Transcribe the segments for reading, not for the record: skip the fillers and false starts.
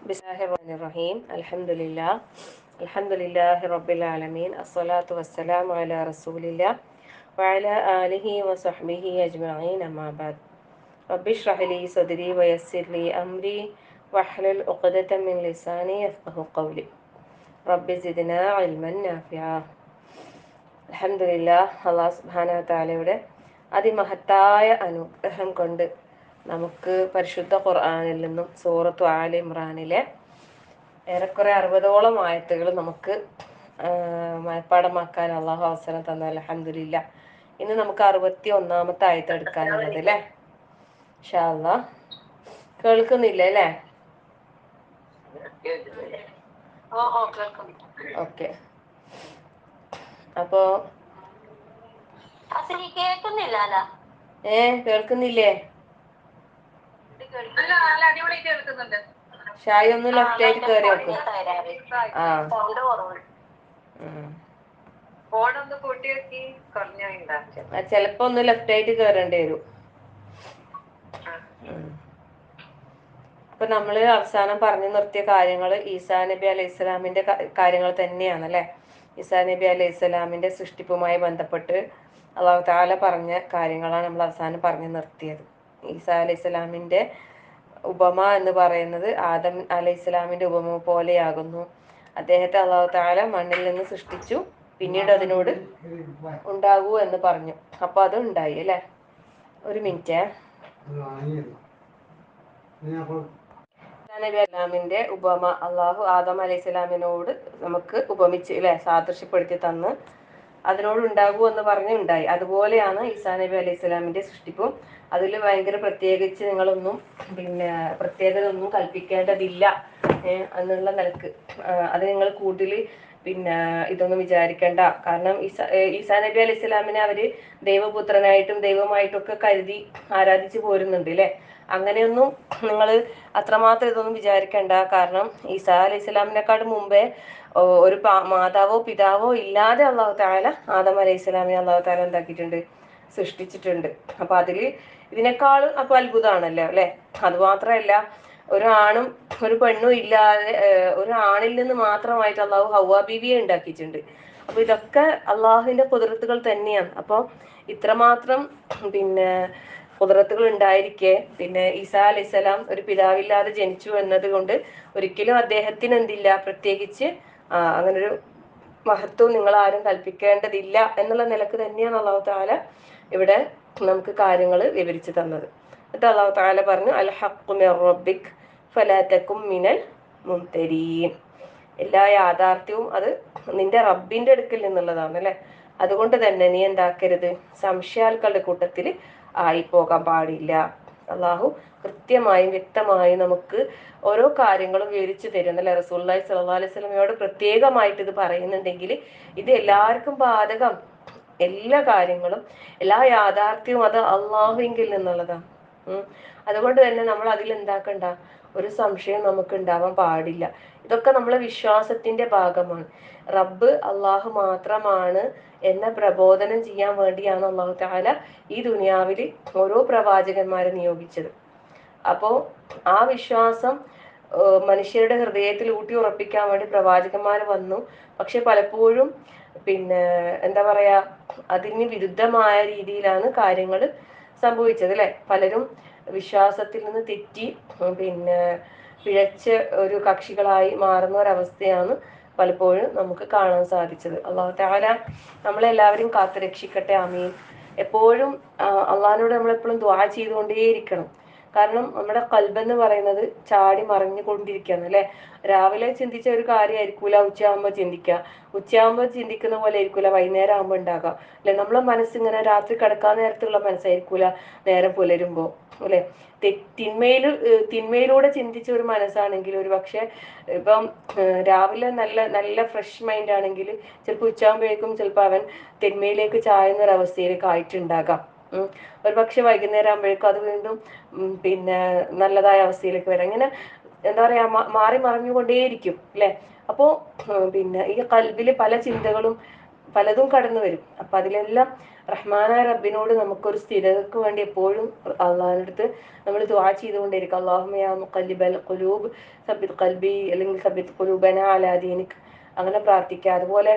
ബിസ്മില്ലാഹിർറഹ്മാനിർറഹീം. അൽഹംദുലില്ലാഹി റബ്ബിൽ ആലമീൻ. അസ്സലാത്തു വസ്സലാമു അലാ റസൂലില്ലാഹ് വഅലാ ആലിഹി വസഹ്ബിഹി അജ്മഈൻ. അമ്മാ ബഅദ്. റബ്ബി ഇശ്റഹ് ലി സദ്രി വയസ്സിർ ലി അംരി വഹ്ലുൽ ഉഖ്ദതം മിൻ ലിസാനി യഫ്ഖഹു ഖൗലി. റബ്ബി സിദ്നാ ഇൽമൻ നാഫിഅ. അൽഹംദുലില്ലാഹ്, അല്ലാഹു സുബ്ഹാനഹു വ തആലയുടെ അതിമഹത്തായ അനുഗ്രഹം കൊണ്ട് നമുക്ക് പരിശുദ്ധ ഖുർആനിൽ നിന്നും സൂറത്തു ആലി ഇമ്രാനിലെ ഏറെക്കുറെ 60ഓളം ആയത്തുകൾ നമുക്ക് മനഃപ്പാഠമാക്കാൻ അള്ളാഹു അവസരം തന്ന അൽഹംദുലില്ലാഹ്. ഇന്ന് നമുക്ക് 61-ാമത്തെ ആയത്ത് എടുക്കാനുള്ളത് അല്ലേ? ഇൻഷാ അല്ലാഹ്. കേൾക്കുന്നില്ലേ അല്ലേ? ഓക്കെ. അപ്പോ കേൾക്കുന്നില്ലേ? ഷായി ഒന്ന് ലെഫ്റ്റ് ആയിട്ട് കയറി നോക്ക്. ചിലപ്പോ ഒന്ന് ലെഫ്റ്റ് ആയിട്ട് കയറേണ്ടി വരും. അപ്പൊ നമ്മള് അവസാനം പറഞ്ഞു നിർത്തിയ കാര്യങ്ങൾ ഈസാ നബി അലൈഹി സ്വലാമിന്റെ കാര്യങ്ങൾ തന്നെയാണ് അല്ലെ. ഈസാ നബി അലൈഹി സ്വലാമിന്റെ സൃഷ്ടിപ്പുമായി ബന്ധപ്പെട്ട് അള്ളാഹു തആല പറഞ്ഞ കാര്യങ്ങളാണ് നമ്മൾ അവസാനം പറഞ്ഞു നിർത്തിയത്. ഈസാ അലൈഹി സ്വലാമിന്റെ ഉപമ എന്ന് പറയുന്നത് ആദം അലൈഹി സ്വലാമിന്റെ ഉപമ പോലെയാകുന്നു. അദ്ദേഹത്തെ അള്ളാഹു തആല മണ്ണിൽ നിന്ന് സൃഷ്ടിച്ചു, പിന്നീട് അതിനോട് ഉണ്ടാകൂ എന്ന് പറഞ്ഞു. അപ്പൊ അത് ഉണ്ടായി അല്ലെ. ഒരു മിനിറ്റ്. നബി അലാമിന്റെ ഉപമ അള്ളാഹു ആദം അലൈഹി സ്വലാമിനോട് നമുക്ക് ഉപമിച്ച് അല്ലെ, സാദൃശ്യപ്പെടുത്തി തന്ന് അതിനോട് ഉണ്ടാകൂ എന്ന് പറഞ്ഞ് ഉണ്ടായി. അതുപോലെയാണ് ഈസാ നബി അലൈഹി സ്വലാമിന്റെ സൃഷ്ടിപ്പും. അതിൽ ഭയങ്കര പ്രത്യേകിച്ച് നിങ്ങളൊന്നും പ്രത്യേകത ഒന്നും കൽപ്പിക്കേണ്ടതില്ല എന്നുള്ള നിലക്ക് അത് നിങ്ങൾ കൂടുതൽ ഇതൊന്നും വിചാരിക്കേണ്ട. കാരണം ഈസാ നബി അലൈഹി സ്വലാമിനെ അവര് ദൈവപുത്രനായിട്ടും ദൈവമായിട്ടും ഒക്കെ കരുതി ആരാധിച്ചു പോരുന്നുണ്ട് അല്ലെ. അങ്ങനെയൊന്നും നിങ്ങൾ അത്രമാത്രം ഇതൊന്നും വിചാരിക്കേണ്ട. കാരണം ഈസാ അലൈഹി സ്വലാമിനെക്കാളും മുമ്പേ ഒരു മാതാവോ പിതാവോ ഇല്ലാതെ അള്ളാഹു തആല ആദം അലൈഹി സ്വലാമിനെ അള്ളാഹു തആല എന്താക്കിയിട്ടുണ്ട്, സൃഷ്ടിച്ചിട്ടുണ്ട്. അപ്പൊ അതില് ഇതിനേക്കാളും അപ്പൊ അത്ഭുതമാണല്ലോ അല്ലെ. അതുമാത്രമല്ല, ഒരു ആണും ഒരു പെണ്ണും ഇല്ലാതെ ഒരു ആണിൽ നിന്ന് മാത്രമായിട്ട് അള്ളാഹു ഹവ്വ ബീവിയെ ഉണ്ടാക്കിയിട്ടുണ്ട്. അപ്പൊ ഇതൊക്കെ അള്ളാഹുവിന്റെ ഖുദ്റത്തുകൾ തന്നെയാണ്. അപ്പൊ ഇത്രമാത്രം ഖുദ്റത്തുകൾ ഉണ്ടായിരിക്കെ ഈസാ അലൈഹിസ്സലാം ഒരു പിതാവില്ലാതെ ജനിച്ചു എന്നത് കൊണ്ട് ഒരിക്കലും അദ്ദേഹത്തിന് എന്തില്ല, പ്രത്യേകിച്ച് അങ്ങനൊരു മഹത്വം നിങ്ങൾ ആരും കൽപ്പിക്കേണ്ടതില്ല എന്നുള്ള നിലക്ക് തന്നെയാണ് അള്ളാഹു തആല ഇവിടെ നമുക്ക് കാര്യങ്ങൾ വിവരിച്ചു തന്നത്. എന്നിട്ട് അള്ളാഹു തആല പറഞ്ഞു, അൽ ഹഖ്ഖു മിർ റബ്ബിക് ഫലാ തകും മിനൽ മുംതരീൻ. എല്ലാ യാഥാർത്ഥ്യവും അത് നിന്റെ റബ്ബിന്റെ അടുക്കൽ നിന്നുള്ളതാണ് അല്ലെ. അതുകൊണ്ട് തന്നെ നീ എന്താക്കരുത്, സംശയാൽക്കളുടെ കൂട്ടത്തിൽ ആയി പോകാൻ പാടില്ല. അള്ളാഹു കൃത്യമായും വ്യക്തമായും നമുക്ക് ഓരോ കാര്യങ്ങളും വിവരിച്ചു തരുന്നല്ലേ. റസൂലുള്ളാഹി സ്വല്ലല്ലാഹു അലൈഹി വസല്ലമയോട് പ്രത്യേകമായിട്ട് ഇത് പറയുന്നുണ്ടെങ്കിൽ ഇത് എല്ലാവർക്കും ബാധകം. എല്ലാ കാര്യങ്ങളും എല്ലാ യാഥാർത്ഥ്യവും അത് അള്ളാഹുവിങ്കിൽ നിന്നുള്ളതാണ്. അതുകൊണ്ട് തന്നെ നമ്മൾ അതിൽ എന്താക്കണ്ട, ഒരു സംശയം നമുക്ക് ഉണ്ടാവാൻ പാടില്ല. ഇതൊക്കെ നമ്മളെ വിശ്വാസത്തിന്റെ ഭാഗമാണ്. റബ്ബ് അള്ളാഹു മാത്രമാണ് എന്ന പ്രബോധനം ചെയ്യാൻ വേണ്ടിയാണ് അള്ളാഹു തആല ഈ ദുനിയാവിൽ ഓരോ പ്രവാചകന്മാരെ നിയോഗിച്ചത്. അപ്പോ ആ വിശ്വാസം മനുഷ്യരുടെ ഹൃദയത്തിൽ ഊട്ടി ഉറപ്പിക്കാൻ വേണ്ടി പ്രവാചകന്മാർ വന്നു. പക്ഷെ പലപ്പോഴും എന്താ പറയാ, അതിന് വിരുദ്ധമായ രീതിയിലാണ് കാര്യങ്ങൾ സംഭവിച്ചത് അല്ലെ. പലരും വിശ്വാസത്തിൽ നിന്ന് തെറ്റി പിഴച്ച ഒരു കക്ഷികളായി മാറുന്ന ഒരവസ്ഥയാണ് പലപ്പോഴും നമുക്ക് കാണാൻ സാധിച്ചത്. അള്ളാഹു തആല നമ്മളെല്ലാവരും കാത്തു രക്ഷിക്കട്ടെ. ആമീൻ. എപ്പോഴും അള്ളാഹിനോട് നമ്മളെപ്പോഴും ദുആ ചെയ്തുകൊണ്ടേയിരിക്കണം. കാരണം നമ്മുടെ ഖൽബെന്ന് പറയുന്നത് ചാടി മറിഞ്ഞു കൊണ്ടിരിക്കുകയാണ് അല്ലെ. രാവിലെ ചിന്തിച്ച ഒരു കാര്യമായിരിക്കൂല ഉച്ചയാകുമ്പോൾ ചിന്തിക്കുക, ഉച്ചയാകുമ്പോൾ ചിന്തിക്കുന്ന പോലെ ആയിരിക്കൂല വൈകുന്നേരം ആകുമ്പോൾ ഉണ്ടാകുക അല്ലെ. നമ്മളെ മനസ്സിങ്ങനെ രാത്രി കിടക്കാൻ നേരത്തുള്ള മനസ്സായിരിക്കൂല നേരം പുലരുമ്പോൾ അല്ലെ. തിന്മയിലൂടെ ചിന്തിച്ച ഒരു മനസ്സാണെങ്കിൽ ഒരു പക്ഷെ ഇപ്പം രാവിലെ നല്ല നല്ല ഫ്രഷ് മൈൻഡ് ആണെങ്കിൽ ചിലപ്പോൾ ഉച്ചയാകുമ്പോഴേക്കും ചിലപ്പോൾ അവൻ തിന്മയിലേക്ക് ചായുന്ന ഒരു അവസ്ഥയിലേക്ക് ആയിട്ടുണ്ടാകാം. ഒരു പക്ഷെ വൈകുന്നേരം ആകുമ്പോഴേക്കും അത് വീണ്ടും നല്ലതായ അവസ്ഥയിലേക്ക് വരാം. ഇങ്ങനെ എന്താ പറയാ, മാറി മറിഞ്ഞുകൊണ്ടേയിരിക്കും അല്ലെ. അപ്പോ ഈ ഖൽബില് പല ചിന്തകളും പലതും കടന്നു വരും. അപ്പൊ അതിലെല്ലാം റഹ്മാനായ റബ്ബിനോട് നമുക്കൊരു സ്ഥിരതക്ക് വേണ്ടി എപ്പോഴും അള്ളാഹിന്റെ അടുത്ത് നമ്മൾ ദുആ ചെയ്തുകൊണ്ടിരിക്കുക. അല്ലാഹുമ്മ യാ മുഖല്ലിബൽ ഖുലൂബ് സബ്ബിത് ഖൽബി, അല്ലെങ്കിൽ സബ്ബിത് ഖുലൂബനാ അലാ ദീനിക്, അങ്ങനെ പ്രാർത്ഥിക്കുക. അതുപോലെ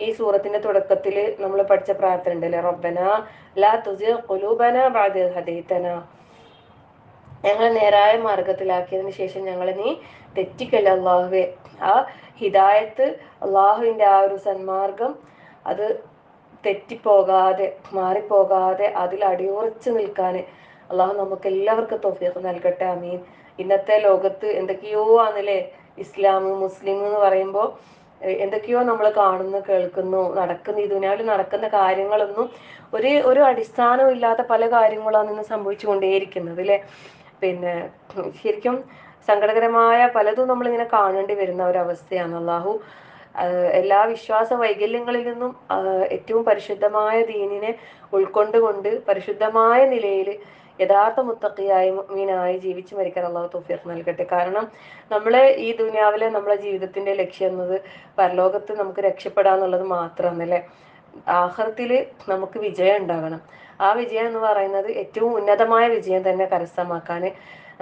ഈ സൂറത്തിന്റെ തുടക്കത്തിൽ നമ്മൾ പഠിച്ച പ്രാർത്ഥന ഉണ്ടല്ലേ, റബ്ബനാ ലാ തുസിഗ് ഖുലൂബനാ ബഅദ ഇദ് ഹദൈതനാ, ഞങ്ങളെ നേരായ മാർഗത്തിലാക്കിയതിനു ശേഷം ഞങ്ങളെ നീ തെറ്റിക്കല്ല അള്ളാഹുവേ. ആ ഹിദായത്ത്, അള്ളാഹുവിന്റെ ആ ഒരു സന്മാർഗം, അത് തെറ്റിപ്പോകാതെ മാറിപ്പോകാതെ അതിൽ അടിയുറച്ചു നിൽക്കാൻ അള്ളാഹു നമുക്ക് എല്ലാവർക്കും തൗഫീഖ് നൽകട്ടെ. ആമീൻ. ഇന്നത്തെ ലോകത്ത് എന്തൊക്കെയോ ആണല്ലേ ഇസ്ലാം മുസ്ലിം എന്ന് പറയുമ്പോൾ, എന്തൊക്കെയോ നമ്മൾ കാണുന്നു കേൾക്കുന്നു നടക്കുന്ന ഈ ദുനിയാവിൽ നടക്കുന്ന കാര്യങ്ങളൊന്നും ഒരു അടിസ്ഥാനവും ഇല്ലാത്ത പല കാര്യങ്ങളാണ് ഇന്ന് സംഭവിച്ചു കൊണ്ടേയിരിക്കുന്നത് അല്ലെ. പിന്നെ ശരിക്കും സങ്കടകരമായ പലതും നമ്മളിങ്ങനെ കാണേണ്ടി വരുന്ന ഒരവസ്ഥയാണ്. അള്ളാഹു എല്ലാ വിശ്വാസ വൈകല്യങ്ങളിൽ നിന്നും ഏറ്റവും പരിശുദ്ധമായ ദീനിനെ ഉൾക്കൊണ്ടുകൊണ്ട് പരിശുദ്ധമായ നിലയിൽ യഥാർത്ഥ മുത്തഖിയായി മുഅ്മിനായി ജീവിച്ചു മരിക്കാൻ അള്ളാഹു തൗഫീഖ് നൽകട്ടെ. കാരണം നമ്മളെ ഈ ദുനിയാവിലെ നമ്മളെ ജീവിതത്തിന്റെ ലക്ഷ്യം എന്നത് പരലോകത്ത് നമുക്ക് രക്ഷപ്പെടാന്നുള്ളത് മാത്രമാണ് അല്ലെ. ആഖിറത്തില് നമുക്ക് വിജയം ഉണ്ടാകണം. ആ വിജയം എന്ന് പറയുന്നത് ഏറ്റവും ഉന്നതമായ വിജയം തന്നെ കരസ്ഥമാക്കാൻ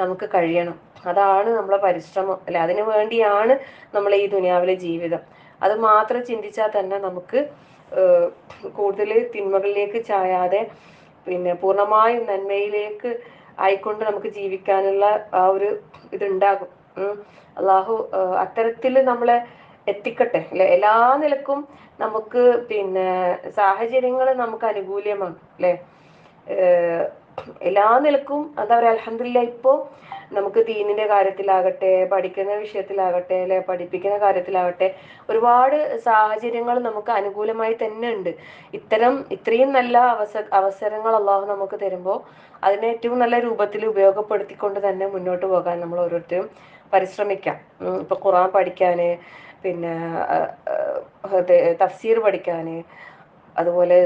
നമുക്ക് കഴിയണം. അതാണ് നമ്മളെ പരിശ്രമം അല്ലെ. അതിനു വേണ്ടിയാണ് നമ്മളെ ഈ ദുനിയാവിലെ ജീവിതം. അത് മാത്രം ചിന്തിച്ചാൽ തന്നെ നമുക്ക് കൂടുതൽ തിന്മകളിലേക്ക് ചായാതെ പിന്നെ പൂർണ്ണമായും നന്മയിലേക്ക് ആയിക്കൊണ്ട് നമുക്ക് ജീവിക്കാനുള്ള ആ ഒരു ഇതുണ്ടാകും. അള്ളാഹു അത്തരത്തിൽ നമ്മളെ എത്തിക്കട്ടെ അല്ലെ. എല്ലാ നിലക്കും നമുക്ക് പിന്നെ സാഹചര്യങ്ങൾ നമുക്ക് അനുകൂല്യമാണ് അല്ലെ. എല്ലാ നിലക്കും എന്താ പറയാ, അൽഹംദുലില്ലാഹ് ഇപ്പോ നമുക്ക് ദീനിന്റെ കാര്യത്തിലാകട്ടെ, പഠിക്കുന്ന വിഷയത്തിലാകട്ടെ അല്ലെ, പഠിപ്പിക്കുന്ന കാര്യത്തിലാകട്ടെ ഒരുപാട് സാഹചര്യങ്ങൾ നമുക്ക് അനുകൂലമായി തന്നെ ഉണ്ട്. ഇത്രയും നല്ല അവസരങ്ങൾ അള്ളാഹു നമുക്ക് തരുമ്പോൾ അതിനെ ഏറ്റവും നല്ല രൂപത്തിൽ ഉപയോഗപ്പെടുത്തിക്കൊണ്ട് തന്നെ മുന്നോട്ട് പോകാൻ നമ്മൾ ഓരോരുത്തരും പരിശ്രമിക്കാം. ഇപ്പൊ ഖുർആൻ പഠിക്കാന്, പിന്നെ തഫ്സീർ പഠിക്കാന്, അതുപോലെ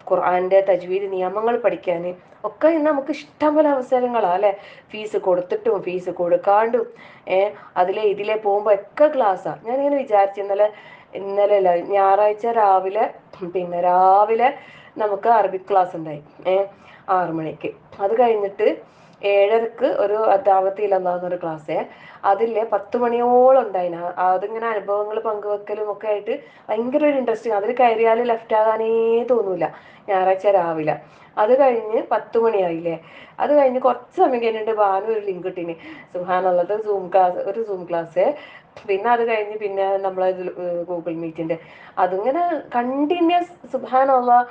ഖുർആന്റെ തജ്വീദ് നിയമങ്ങൾ പഠിക്കാൻ ഒക്കെ ഇന്ന് നമുക്ക് ഇഷ്ടംപോലെ അവസരങ്ങളാ അല്ലെ. ഫീസ് കൊടുത്തിട്ടും ഫീസ് കൊടുക്കാണ്ടും അതിലെ ഇതിലെ പോകുമ്പോ ഒക്കെ ക്ലാസ്സാ. ഞാനിങ്ങനെ വിചാരിച്ചു, ഇന്നലെ അല്ല ഞായറാഴ്ച രാവിലെ നമുക്ക് അറബിക് ക്ലാസ് ഉണ്ടായി 6 മണിക്ക്. അത് കഴിഞ്ഞിട്ട് 7:30 ഒരു ദഅവത്ത് ഇലല്ലാഹ് ക്ലാസ്. അതിലെ 10 മണിയോളം ഉണ്ടായിന്. അതിങ്ങനെ അനുഭവങ്ങൾ പങ്കുവെക്കലും ഒക്കെ ആയിട്ട് ഭയങ്കര ഒരു ഇൻട്രസ്റ്റിങ്. അതിൽ കയറിയാൽ ലെഫ്റ്റ് ആകാനേ തോന്നൂല. ഞായറാഴ്ച രാവിലെ അത് കഴിഞ്ഞ് 10 മണിയായില്ലേ. അത് കഴിഞ്ഞ് കുറച്ച് സമയം കഴിഞ്ഞിട്ട് ഭാനു ഒരു ലിങ്ക് ഇട്ടിന്, സുബ്ഹാനല്ലാഹ്, സൂം ക്ലാസ്. പിന്നെ അത് കഴിഞ്ഞ് പിന്നെ നമ്മളെ ഗൂഗിൾ മീറ്റിന്റെ അതിങ്ങനെ കണ്ടിന്യൂസ് സുബ്ഹാനല്ലാഹ്.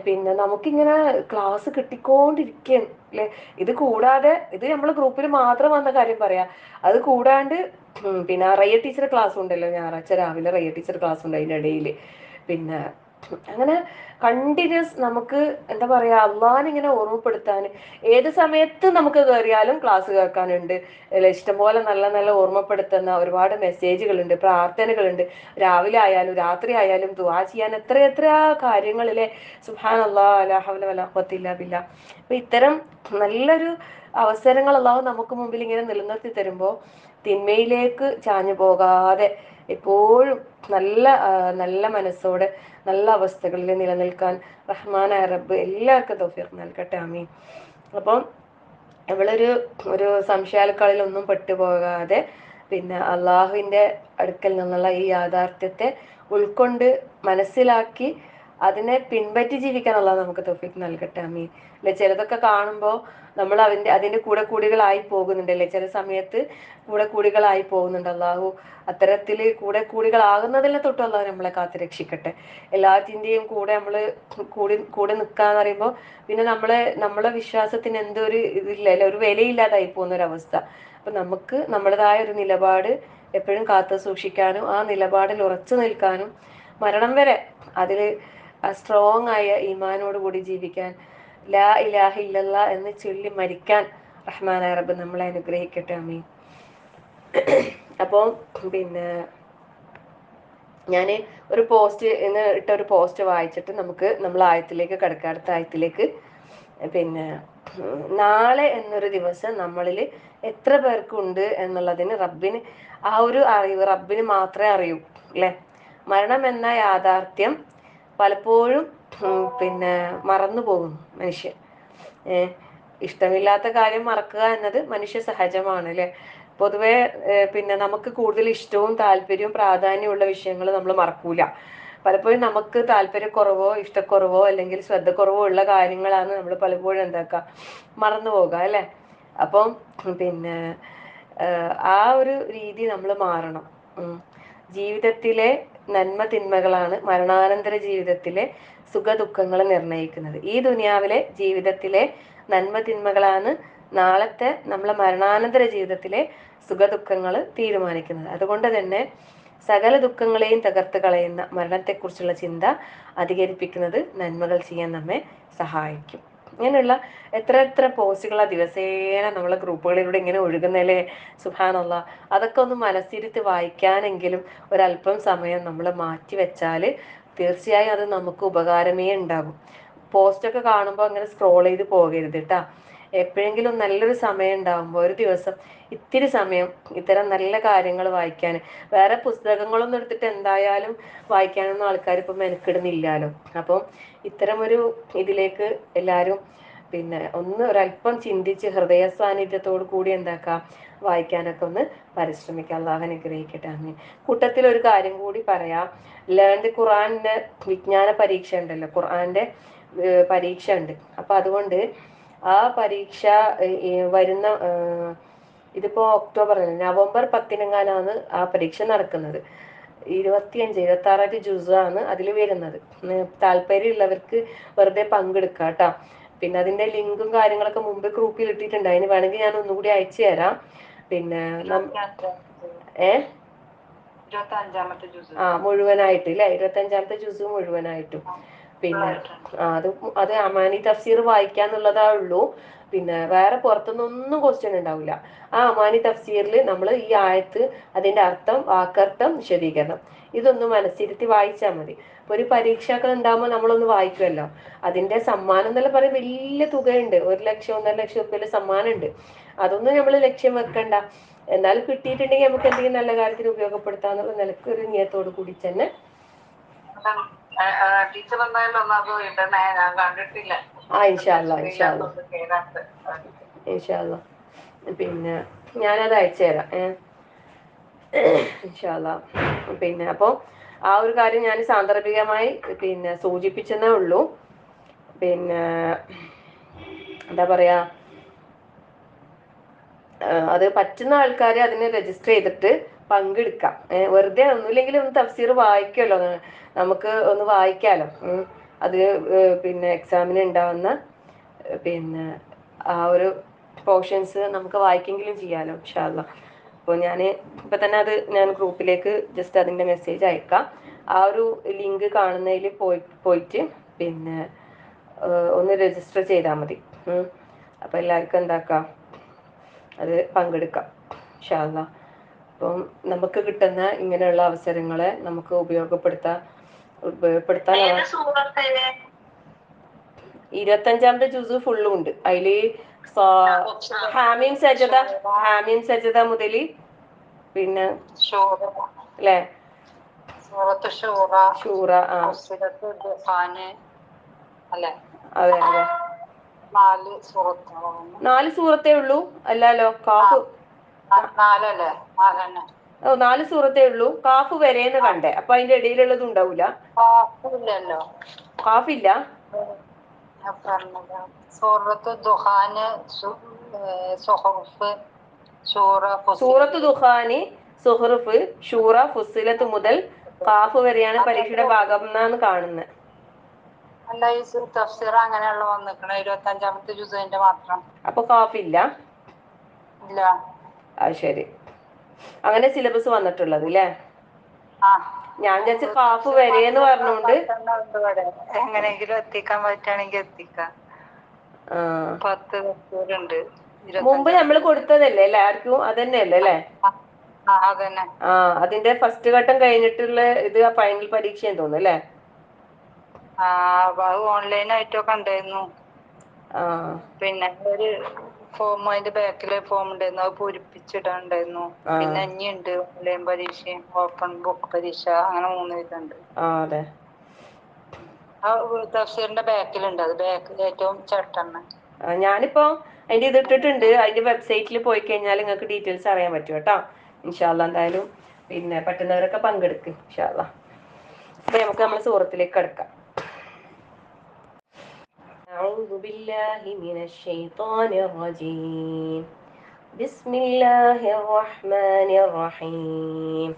പിന്നെ നമുക്കിങ്ങനെ ക്ലാസ് കിട്ടിക്കൊണ്ടിരിക്കുകയാണ് അല്ലെ. ഇത് കൂടാതെ ഇത് നമ്മൾ ഗ്രൂപ്പിൽ മാത്രം വന്ന കാര്യം പറയാ. അത് കൂടാണ്ട് പിന്നെ റയ്യ ടീച്ചർ ക്ലാസ് ഉണ്ടല്ലോ, ഞായറാഴ്ച രാവിലെ റയ്യ ടീച്ചർ ക്ലാസ് ഉണ്ട് അതിൻ്റെ ഇടയിൽ. പിന്നെ അങ്ങനെ കണ്ടിന്യൂസ് നമുക്ക് എന്താ പറയാ, അള്ളാഹിനെ ഇങ്ങനെ ഓർമ്മപ്പെടുത്താൻ ഏത് സമയത്ത് നമുക്ക് കയറിയാലും ക്ലാസ് കേൾക്കാനുണ്ട് അല്ലെ. ഇഷ്ടംപോലെ നല്ല നല്ല ഓർമ്മപ്പെടുത്തുന്ന ഒരുപാട് മെസ്സേജുകളുണ്ട്, പ്രാർത്ഥനകളുണ്ട്. രാവിലെ ആയാലും രാത്രി ആയാലും ദുആ ചെയ്യാൻ എത്ര കാര്യങ്ങളിലെ സുബ്ഹാനല്ലാഹ് ലാ ഹൗല വലാ ഖുവത ഇല്ലാ ബില്ലാഹ്. അപ്പൊ ഇത്തരം നല്ലൊരു അവസരങ്ങൾ അള്ളാഹു നമുക്ക് മുമ്പിൽ ഇങ്ങനെ നിലനിർത്തി തരുമ്പോൾ തിന്മയിലേക്ക് ചാഞ്ഞു പോകാതെ എപ്പോഴും നല്ല മനസ്സോടെ നല്ല അവസ്ഥകളിൽ നിലനിൽക്കാൻ റഹ്മാനായ റബ്ബ് എല്ലാവർക്കും തൗഫീഖ് നൽകട്ടെ. ആമീൻ. അപ്പം ഒരു സംശയാലുക്കളിലൊന്നും പെട്ടുപോകാതെ പിന്നെ അള്ളാഹുവിന്റെ അടുക്കൽ നിന്നുള്ള ഈ യാഥാർത്ഥ്യത്തെ ഉൾക്കൊണ്ട് മനസ്സിലാക്കി അതിനെ പിൻപറ്റി ജീവിക്കാൻ അള്ളാഹു നമുക്ക് തൗഫീഖ് നൽകട്ടെ. ആമീൻ. അല്ലെ, ചിലതൊക്കെ കാണുമ്പോൾ നമ്മൾ അതിന്റെ കൂടികളായി പോകുന്നുണ്ടല്ലേ. ചില സമയത്ത് കൂടികളായി പോകുന്നുണ്ട്. അള്ളാഹു അത്തരത്തില് കൂടികളാകുന്നതിനെ തൊട്ട് അള്ളാഹു നമ്മളെ കാത്ത് രക്ഷിക്കട്ടെ. എല്ലാത്തിന്റെയും കൂടെ നമ്മള് കൂടെ നിക്കാന്ന് പറയുമ്പോൾ പിന്നെ നമ്മളെ വിശ്വാസത്തിന് എന്തൊരു ഇതില്ല, ഒരു വിലയില്ലാതായി പോകുന്ന ഒരവസ്ഥ. അപ്പൊ നമുക്ക് നമ്മുടേതായ ഒരു നിലപാട് എപ്പോഴും കാത്തു സൂക്ഷിക്കാനും ആ നിലപാടിൽ ഉറച്ചു നിൽക്കാനും മരണം വരെ അതില് സ്ട്രോങ് ആയ ഈമാനോട് കൂടി ജീവിക്കാൻ, ലാ ഇലാഹ ഇല്ലല്ലാഹ് എന്ന് ചൊല്ലി മരിക്കാൻ റഹ്മാനായ റബ്ബ് നമ്മളെ അനുഗ്രഹിക്കട്ടെ. ആമീൻ. അപ്പോൾ പിന്നെ ഞാൻ ഒരു പോസ്റ്റ് വായിച്ചിട്ട് നമ്മൾ ആയത്തിലേക്ക് കിടക്കുക. അടുത്ത ആയത്തിലേക്ക്. പിന്നെ നാളെ എന്നൊരു ദിവസം നമ്മളിൽ എത്ര പേർക്കുണ്ട് എന്നുള്ളതിന് റബ്ബിന് ആ ഒരു അറിവ് റബ്ബിന് മാത്രമേ അറിയൂ അല്ലെ. മരണം എന്ന യാഥാർത്ഥ്യം പലപ്പോഴും പിന്നെ മറന്നു പോകുന്നു മനുഷ്യൻ. ഇഷ്ടമില്ലാത്ത കാര്യം മറക്കുക എന്നത് മനുഷ്യ സഹജമാണ് അല്ലെ. പൊതുവെ പിന്നെ നമുക്ക് കൂടുതൽ ഇഷ്ടവും താല്പര്യവും പ്രാധാന്യമുള്ള വിഷയങ്ങൾ നമ്മൾ മറക്കൂല. പലപ്പോഴും നമുക്ക് താല്പര്യക്കുറവോ ഇഷ്ടക്കുറവോ അല്ലെങ്കിൽ ശ്രദ്ധക്കുറവോ ഉള്ള കാര്യങ്ങളാണ് നമ്മൾ പലപ്പോഴും എന്താക്കുക മറന്നു പോകുക അല്ലെ. അപ്പം പിന്നെ ആ ഒരു രീതി നമ്മൾ മാറണം. ജീവിതത്തിലെ നന്മ തിന്മകളാണ് മരണാനന്തര ജീവിതത്തിലെ സുഖ ദുഃഖങ്ങൾ നിർണ്ണയിക്കുന്നത്. ഈ ദുനിയാവിലെ ജീവിതത്തിലെ നന്മ തിന്മകളാണ് നാളത്തെ നമ്മളെ മരണാനന്തര ജീവിതത്തിലെ സുഖ ദുഃഖങ്ങൾ തീരുമാനിക്കുന്നത്. അതുകൊണ്ട് തന്നെ സകല ദുഃഖങ്ങളെയും തകർത്ത് കളയുന്ന മരണത്തെക്കുറിച്ചുള്ള ചിന്ത അധികരിപ്പിക്കുന്നത് നന്മകൾ ചെയ്യാൻ നമ്മെ സഹായിക്കും. ഇങ്ങനെയുള്ള എത്ര എത്ര പോസ്റ്റുകളാ ദിവസേന നമ്മളെ ഗ്രൂപ്പുകളിലൂടെ ഇങ്ങനെ ഒഴുകുന്നല്ലേ. സുബ്ഹാനല്ലാഹ്. അതൊക്കെ ഒന്ന് മനസ്സിരുത്തി വായിക്കാനെങ്കിലും ഒരല്പം സമയം നമ്മൾ മാറ്റി വെച്ചാൽ തീർച്ചയായും അത് നമുക്ക് ഉപകാരമേ ഉണ്ടാകും. പോസ്റ്റൊക്കെ കാണുമ്പോൾ അങ്ങനെ സ്ക്രോൾ ചെയ്ത് പോകരുത് കേട്ടാ. എപ്പോഴെങ്കിലും നല്ലൊരു സമയം ഉണ്ടാകുമ്പോൾ ഒരു ദിവസം ഇത്തിരി സമയം ഇത്തരം നല്ല കാര്യങ്ങൾ വായിക്കാൻ, വേറെ പുസ്തകങ്ങളൊന്നും എടുത്തിട്ട് എന്തായാലും വായിക്കാനൊന്നും ആൾക്കാർ ഇപ്പം മെനക്കിടുന്നില്ലാലോ. അപ്പം ഇത്തരമൊരു ഇതിലേക്ക് എല്ലാവരും പിന്നെ ഒന്ന് ഒരല്പം ചിന്തിച്ച് ഹൃദയ സാന്നിധ്യത്തോടു കൂടി എന്താക്കാം വായിക്കാനൊക്കെ ഒന്ന് പരിശ്രമിക്കാം. അള്ളാഹു അനുഗ്രഹിക്കട്ടെ. ആമീൻ. കൂട്ടത്തിൽ ഒരു കാര്യം കൂടി പറയാം. ലേൺഡ് ഖുർആന്റെ വിജ്ഞാന പരീക്ഷ ഉണ്ടല്ലോ, ഖുർആന്റെ പരീക്ഷ ഉണ്ട്. അപ്പൊ അതുകൊണ്ട് ആ പരീക്ഷ വരുന്ന ഇതിപ്പോ ഒക്ടോബർ നവംബർ 10 ആ പരീക്ഷ നടക്കുന്നത്. 26 ജുസാണ് അതിൽ വരുന്നത്. താല്പര്യമുള്ളവർക്ക് വെറുതെ പങ്കെടുക്കാം കേട്ടോ. പിന്നെ അതിന്റെ ലിങ്കും കാര്യങ്ങളൊക്കെ മുമ്പ് ഗ്രൂപ്പിൽ ഇട്ടിട്ടുണ്ട്. അതിന് വേണമെങ്കിൽ ഞാൻ ഒന്നുകൂടി അയച്ചു തരാം. പിന്നെ മുഴുവനായിട്ട് ഇല്ലേ, 25-ാമത്തെ ജുസ് മുഴുവനായിട്ടും. പിന്നെ അത് അമാനി തഫ്സീർ വായിക്കാന്നുള്ളതാ ഉള്ളൂ. പിന്നെ വേറെ പുറത്തുനിന്നൊന്നും ക്വസ്റ്റ്യൻ ഉണ്ടാവില്ല. ആ അമാനി തഫ്സീറിൽ നമ്മൾ ഈ ആയത്ത്, അതിന്റെ അർത്ഥം, വാക്കർത്ഥം, വിശദീകരണം ഇതൊന്നും മനസ്സിരുത്തി വായിച്ചാൽ മതി. ഇപ്പൊ ഒരു പരീക്ഷകൾ ഉണ്ടാകുമ്പോൾ നമ്മളൊന്ന് വായിക്കുമല്ലോ. അതിന്റെ സമ്മാനം എന്നെല്ലാം പറയും വലിയ തുകയുണ്ട്. 1 ലക്ഷം 1.5 ലക്ഷം രൂപയിലെ സമ്മാനം ഉണ്ട്. അതൊന്നും നമ്മൾ ലക്ഷ്യം വെക്കണ്ട. എന്നാലും കിട്ടിയിട്ടുണ്ടെങ്കിൽ നമുക്ക് എന്തെങ്കിലും നല്ല കാര്യത്തിന് ഉപയോഗപ്പെടുത്താന്നുള്ള നിലക്ക് ഒരു നിയത്തോട് കൂടി തന്നെ ടീച്ചർ എന്തായാലും ഒന്നത് ഇടണേ, ഞാൻ കണ്ടിട്ടില്ല. ഇൻഷാ അല്ലാ. പിന്നെ ഞാനത് അയച്ചു തരാം. ഇൻഷാ അല്ലാ. പിന്നെ അപ്പോൾ ആ ഒരു കാര്യം ഞാൻ സാന്ദർഭികമായി പിന്നെ സൂചിപ്പിച്ചെന്നേ ഉള്ളൂ. പിന്നെ എന്താ പറയാ, അത് പറ്റുന്ന ആൾക്കാർ അതിന് രജിസ്റ്റർ ചെയ്തിട്ട് പങ്കെടുക്കാം. വെറുതെ ഒന്നുമില്ലെങ്കിൽ ഒന്ന് തഫ്സീർ വായിക്കുമല്ലോ, നമുക്ക് ഒന്ന് വായിക്കാലോ. അത് പിന്നെ എക്സാമിന് ഉണ്ടാവുന്ന പിന്നെ ആ ഒരു പോർഷൻസ് നമുക്ക് വായിക്കെങ്കിലും ചെയ്യാലോ ഇൻഷാ അല്ലാ. അപ്പോൾ ഞാൻ ഇപ്പം തന്നെ ഞാൻ ഗ്രൂപ്പിലേക്ക് ജസ്റ്റ് അതിൻ്റെ മെസ്സേജ് അയക്കാം. ആ ഒരു ലിങ്ക് കാണുന്നതിൽ പോയിട്ട് പിന്നെ ഒന്ന് രജിസ്റ്റർ ചെയ്താൽ മതി. അപ്പോൾ എല്ലാവർക്കും എന്താക്കാം, അത് പങ്കെടുക്കാം ഇൻഷാ അല്ലാ. അപ്പം നമുക്ക് കിട്ടുന്ന ഇങ്ങനെയുള്ള അവസരങ്ങളെ നമുക്ക് ഉപയോഗപ്പെടുത്താൻ 25-ാമത്തെ ജുസ് ഫുള്ളും ഉണ്ട് അതില്. ഹാമീം സജദ മുതൽ പിന്നെ അല്ലേ ഷൂറ. അതെ അതെ, 4 സൂറത്തേ ഉള്ളൂ. അല്ലല്ലോ, കാഫ് 4 സൂറത്തേ ഉള്ളൂ. കാഫ് വരെയെന്ന് കണ്ടേ. അപ്പൊ അതിന്റെ ഇടയിലുള്ളത് ഉണ്ടാവൂല. കാഫില്ല. സൂറത്ത് ദുഖാന്, സുഹ്റുഫ്, ഷൂറ, ഫുസ്സിലത്ത് മുതൽ കാഫ് വരെയാണ് പരീക്ഷയുടെ ഭാഗം എന്നാണ് കാണുന്നത്. അങ്ങനെയുള്ള വന്നിക്കണ 25-ാമത്തെ ജുസിന്റെ മാത്രം. അപ്പൊ കാഫില്ല. അത് ശരി, അങ്ങനെ സിലബസ് വന്നിട്ടുള്ളത് അല്ലേ. ഞാൻ വിചാരിച്ച കാഫ് വരെയെന്ന് പറഞ്ഞോണ്ട് എങ്ങനെയെങ്കിലും എത്തിക്കാൻ പറ്റുകയാണെങ്കിൽ എത്തിക്കാം. 10 ഉണ്ട്. മുമ്പ് നമ്മൾ കൊടുത്തതല്ലേ എല്ലാവർക്കും, അതന്നെയല്ലേ അല്ലേ. അതിന്റെ ഫസ്റ്റ് ഘട്ടം കഴിഞ്ഞിട്ടുള്ള ഇത് ഫൈനൽ പരീക്ഷയെന്ന് തോന്നുന്നു അല്ലേ. ഓൺലൈൻ ആയിട്ടൊക്കെ ഉണ്ടായിരുന്നു. പിന്നെ ഒരു ഫോം, അതിന്റെ ബാക്കിലെ ഫോം ഉണ്ടായിരുന്നു, അത് പൂരിപ്പിച്ചിടാണ്ടായിരുന്നു. പിന്നെ ഇനിയുണ്ട് ഓൺലൈൻ പരീക്ഷയും ഓപ്പൺ ബുക്ക് പരീക്ഷ, അങ്ങനെ 3 ഇതുണ്ട്. അതെ. തഫ്സീറിന്റെ ബാക്കിലുണ്ട്, അത് ബാക്കിൽ ഏറ്റവും ചട്ടെണ്ണ. ഞാനിപ്പോ അതിന്റെ ഇത് ഇട്ടിട്ടുണ്ട്. അതിന്റെ വെബ്സൈറ്റിൽ പോയി കഴിഞ്ഞാൽ നിങ്ങൾക്ക് ഡീറ്റെയിൽസ് അറിയാൻ പറ്റും കേട്ടോ. ഇൻഷാല്ലാ എന്തായാലും പിന്നെ പറ്റുന്നവരൊക്കെ പങ്കെടുക്കും ഇൻഷാല്ലാ. അപ്പൊ നമുക്ക് നമ്മുടെ സൂറത്തിലേക്ക് കിടക്കാം. أعوذ بالله من الشيطان الرجيم بسم الله الرحمن الرحيم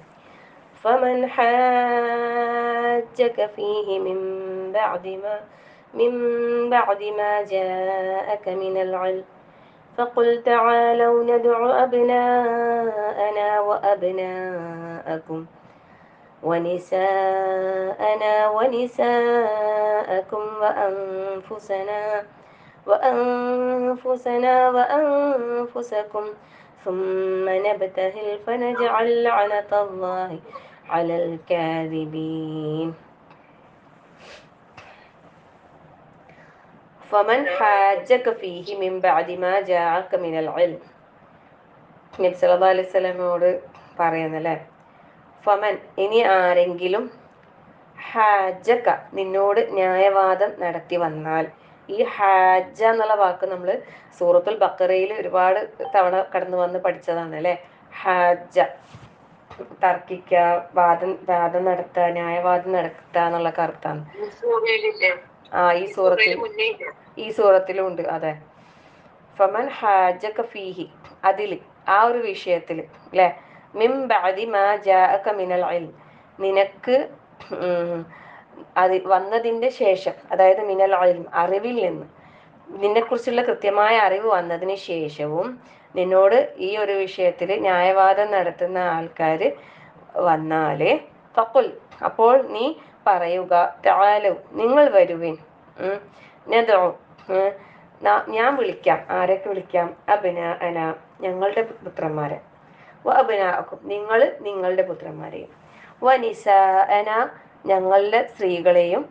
فمن حاجك فيه من بعد ما جاءك من العلم فقل تعالوا ندع أبناءنا وأبناءكم ونساءنا ونساءكم وأنفسكم ثم نبتهل فنجعل لعنة الله على الكاذبين فمن حاجك فيه من بعد ما جاءك من العلم നബി സല്ലല്ലാഹു അലൈഹി വസല്ലമയോട് പറയുന്നല്ലേ, ഫമൻ ഇനി ആരെങ്കിലും ഹാജക നിന്നോട് ന്യായവാദം നടത്തി വന്നാൽ. ഈ ഹാജ എന്നുള്ള വാക്ക് നമ്മൾ സൂറത്തുൽ ബഖറയിൽ ഒരുപാട് തവണ കടന്നു വന്ന് പഠിച്ചതാണ് അല്ലേ. ഹാജ തർക്കിക്ക, വാദം നടത്തുക, ന്യായവാദം നടത്തുക എന്നുള്ള അർത്ഥമാണ്. ഈ സൂറത്തിലും ഉണ്ട്. അതെ, ഫമൻ ഹാജക ഫീഹി അതിൽ ആ ഒരു വിഷയത്തിൽ അല്ലേ, മിൻ ബഅദി മാ ജാഅക മിനൽ ഇൽം നിനക്ക് അത് വന്നതിൻ്റെ ശേഷം, അതായത് മിനൽ ഇൽം അറിവിൽ നിന്ന്, നിന്നെക്കുറിച്ചുള്ള കൃത്യമായ അറിവ് വന്നതിന് ശേഷവും നിന്നോട് ഈ ഒരു വിഷയത്തിൽ ന്യായവാദം നടത്തുന്ന ആൾക്കാർ വന്നാൽ ഫഖുൽ അപ്പോൾ നീ പറയുക, തആലു നിങ്ങൾ വരുവിൻ, നദഉ ഞാൻ വിളിക്കാം. ആരൊക്കെ വിളിക്കാം? അബ്നാഅന ഞങ്ങളുടെ പുത്രന്മാരെ, വഅബ്നാഅക്കും നിങ്ങൾ നിങ്ങളുടെ പുത്രന്മാരെയും, വനിസാഅന ഞങ്ങളുടെ സ്ത്രീകളെയും,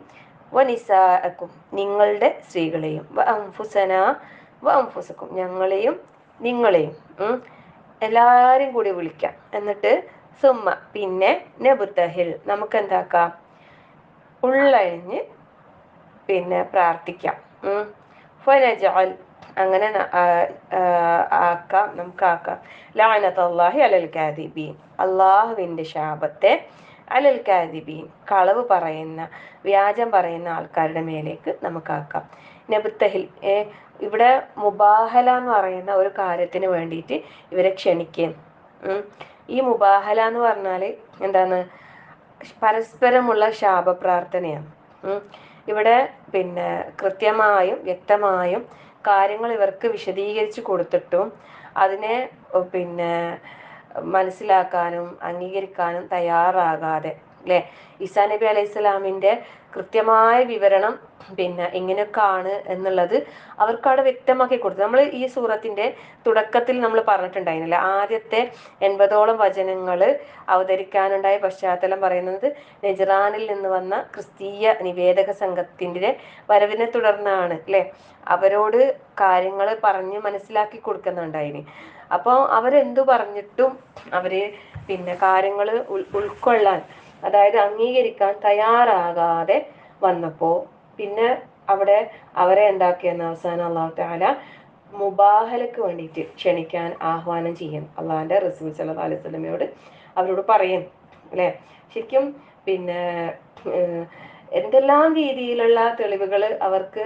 വനിസാഅക്കും നിങ്ങളുടെ സ്ത്രീകളെയും, വഅൻഫുസന വഅൻഫുസക്കും ഞങ്ങളെയും നിങ്ങളെയും, എല്ലാവരും കൂടി വിളിക്കാം. എന്നിട്ട് സുമ്മ പിന്നെ നബ്തഹിൽ നമുക്ക് എന്താക്കാം, ഉള്ളഴിഞ്ഞ് പിന്നെ പ്രാർത്ഥിക്കാം. ഫനജഅൽ അങ്ങനെ നമുക്കാക്കാം ലഅനത്തുല്ലാഹി അലൽ കാദിബീൻ അള്ളാഹുവിൻ്റെ ശാപത്തെ അലൽ കാദിബീൻ കളവ് പറയുന്ന, വ്യാജം പറയുന്ന ആൾക്കാരുടെ മേലേക്ക് നമുക്കാക്കാം. നബ്തഹിൽ ഇവിടെ മുബാഹല എന്ന് പറയുന്ന ഒരു കാര്യത്തിന് വേണ്ടിയിട്ട് ഇവരെ ക്ഷണിക്കുകയും, ഈ മുബാഹല എന്ന് പറഞ്ഞാൽ എന്താണ്, പരസ്പരമുള്ള ശാപപ്രാർത്ഥനയാണ്. ഇവിടെ പിന്നെ കൃത്യമായും വ്യക്തമായും കാര്യങ്ങൾ ഇവർക്ക് വിശദീകരിച്ച് കൊടുത്തിട്ടും അതിനെ പിന്നെ മനസ്സിലാക്കാനും അംഗീകരിക്കാനും തയ്യാറാകാതെ അല്ലേ, ഈസാ നബി അലൈഹി സ്വലാമിൻ്റെ കൃത്യമായ വിവരണം പിന്നെ ഇങ്ങനെയൊക്കെയാണ് എന്നുള്ളത് അവർക്കവിടെ വ്യക്തമാക്കി കൊടുത്തു. നമ്മൾ ഈ സൂറത്തിൻ്റെ തുടക്കത്തിൽ നമ്മൾ പറഞ്ഞിട്ടുണ്ടായിരുന്നില്ല, ആദ്യത്തെ 80ഓളം വചനങ്ങൾ അവതരിക്കാനുണ്ടായ പശ്ചാത്തലം പറയുന്നത് നെജ്റാനിൽ നിന്ന് വന്ന ക്രിസ്തീയ നിവേദക സംഘത്തിൻ്റെ വരവിനെ തുടർന്നാണ് അല്ലേ. അവരോട് കാര്യങ്ങൾ പറഞ്ഞ് മനസ്സിലാക്കി കൊടുക്കുന്നുണ്ടായിന്. അപ്പോൾ അവരെന്തു പറഞ്ഞിട്ടും അവർ പിന്നെ കാര്യങ്ങൾ ഉൾക്കൊള്ളാൻ, അതായത് അംഗീകരിക്കാൻ തയ്യാറാകാതെ വന്നപ്പോൾ പിന്നെ അവിടെ അവരെ എന്താക്കിയെന്ന് അവസാനം അല്ലാഹു തആല മുബാഹലക്ക് വേണ്ടിയിട്ട് ക്ഷണിക്കാൻ ആഹ്വാനം ചെയ്യും. അള്ളാഹിൻ്റെ റസൂൽ സല്ലല്ലാഹു അലൈഹി വസല്ലമയോട് അവരോട് പറയും അല്ലേ. ശരിക്കും പിന്നെ എന്തെല്ലാം രീതിയിലുള്ള തെളിവുകൾ അവർക്ക്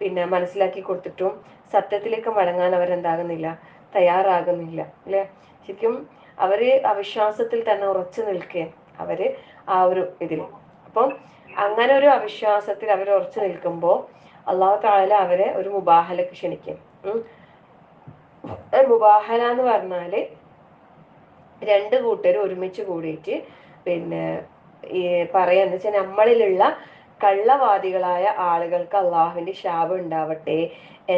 പിന്നെ മനസ്സിലാക്കി കൊടുത്തിട്ടും സത്യത്തിലേക്ക് മടങ്ങാൻ അവരെന്താകുന്നില്ല, തയ്യാറാകുന്നില്ല അല്ലേ. ശരിക്കും അവര് അവിശ്വാസത്തിൽ തന്നെ ഉറച്ചു നിൽക്കുക അവര് ആ ഒരു ഇതിൽ. അപ്പം അങ്ങനെ ഒരു അവിശ്വാസത്തിൽ അവർ ഉറച്ചു നിൽക്കുമ്പോൾ അല്ലാഹു തആല അവരെ ഒരു മുബാഹലക്ക് ക്ഷണിക്കും. മുബാഹല എന്ന് പറഞ്ഞാല് രണ്ട് കൂട്ടരും ഒരുമിച്ച് കൂടിയിട്ട് പിന്നെ ഈ പറയാന്ന് വെച്ചാൽ നമ്മളിലുള്ള കള്ളവാദികളായ ആളുകൾക്ക് അള്ളാഹുവിന്റെ ശാപം ഉണ്ടാവട്ടെ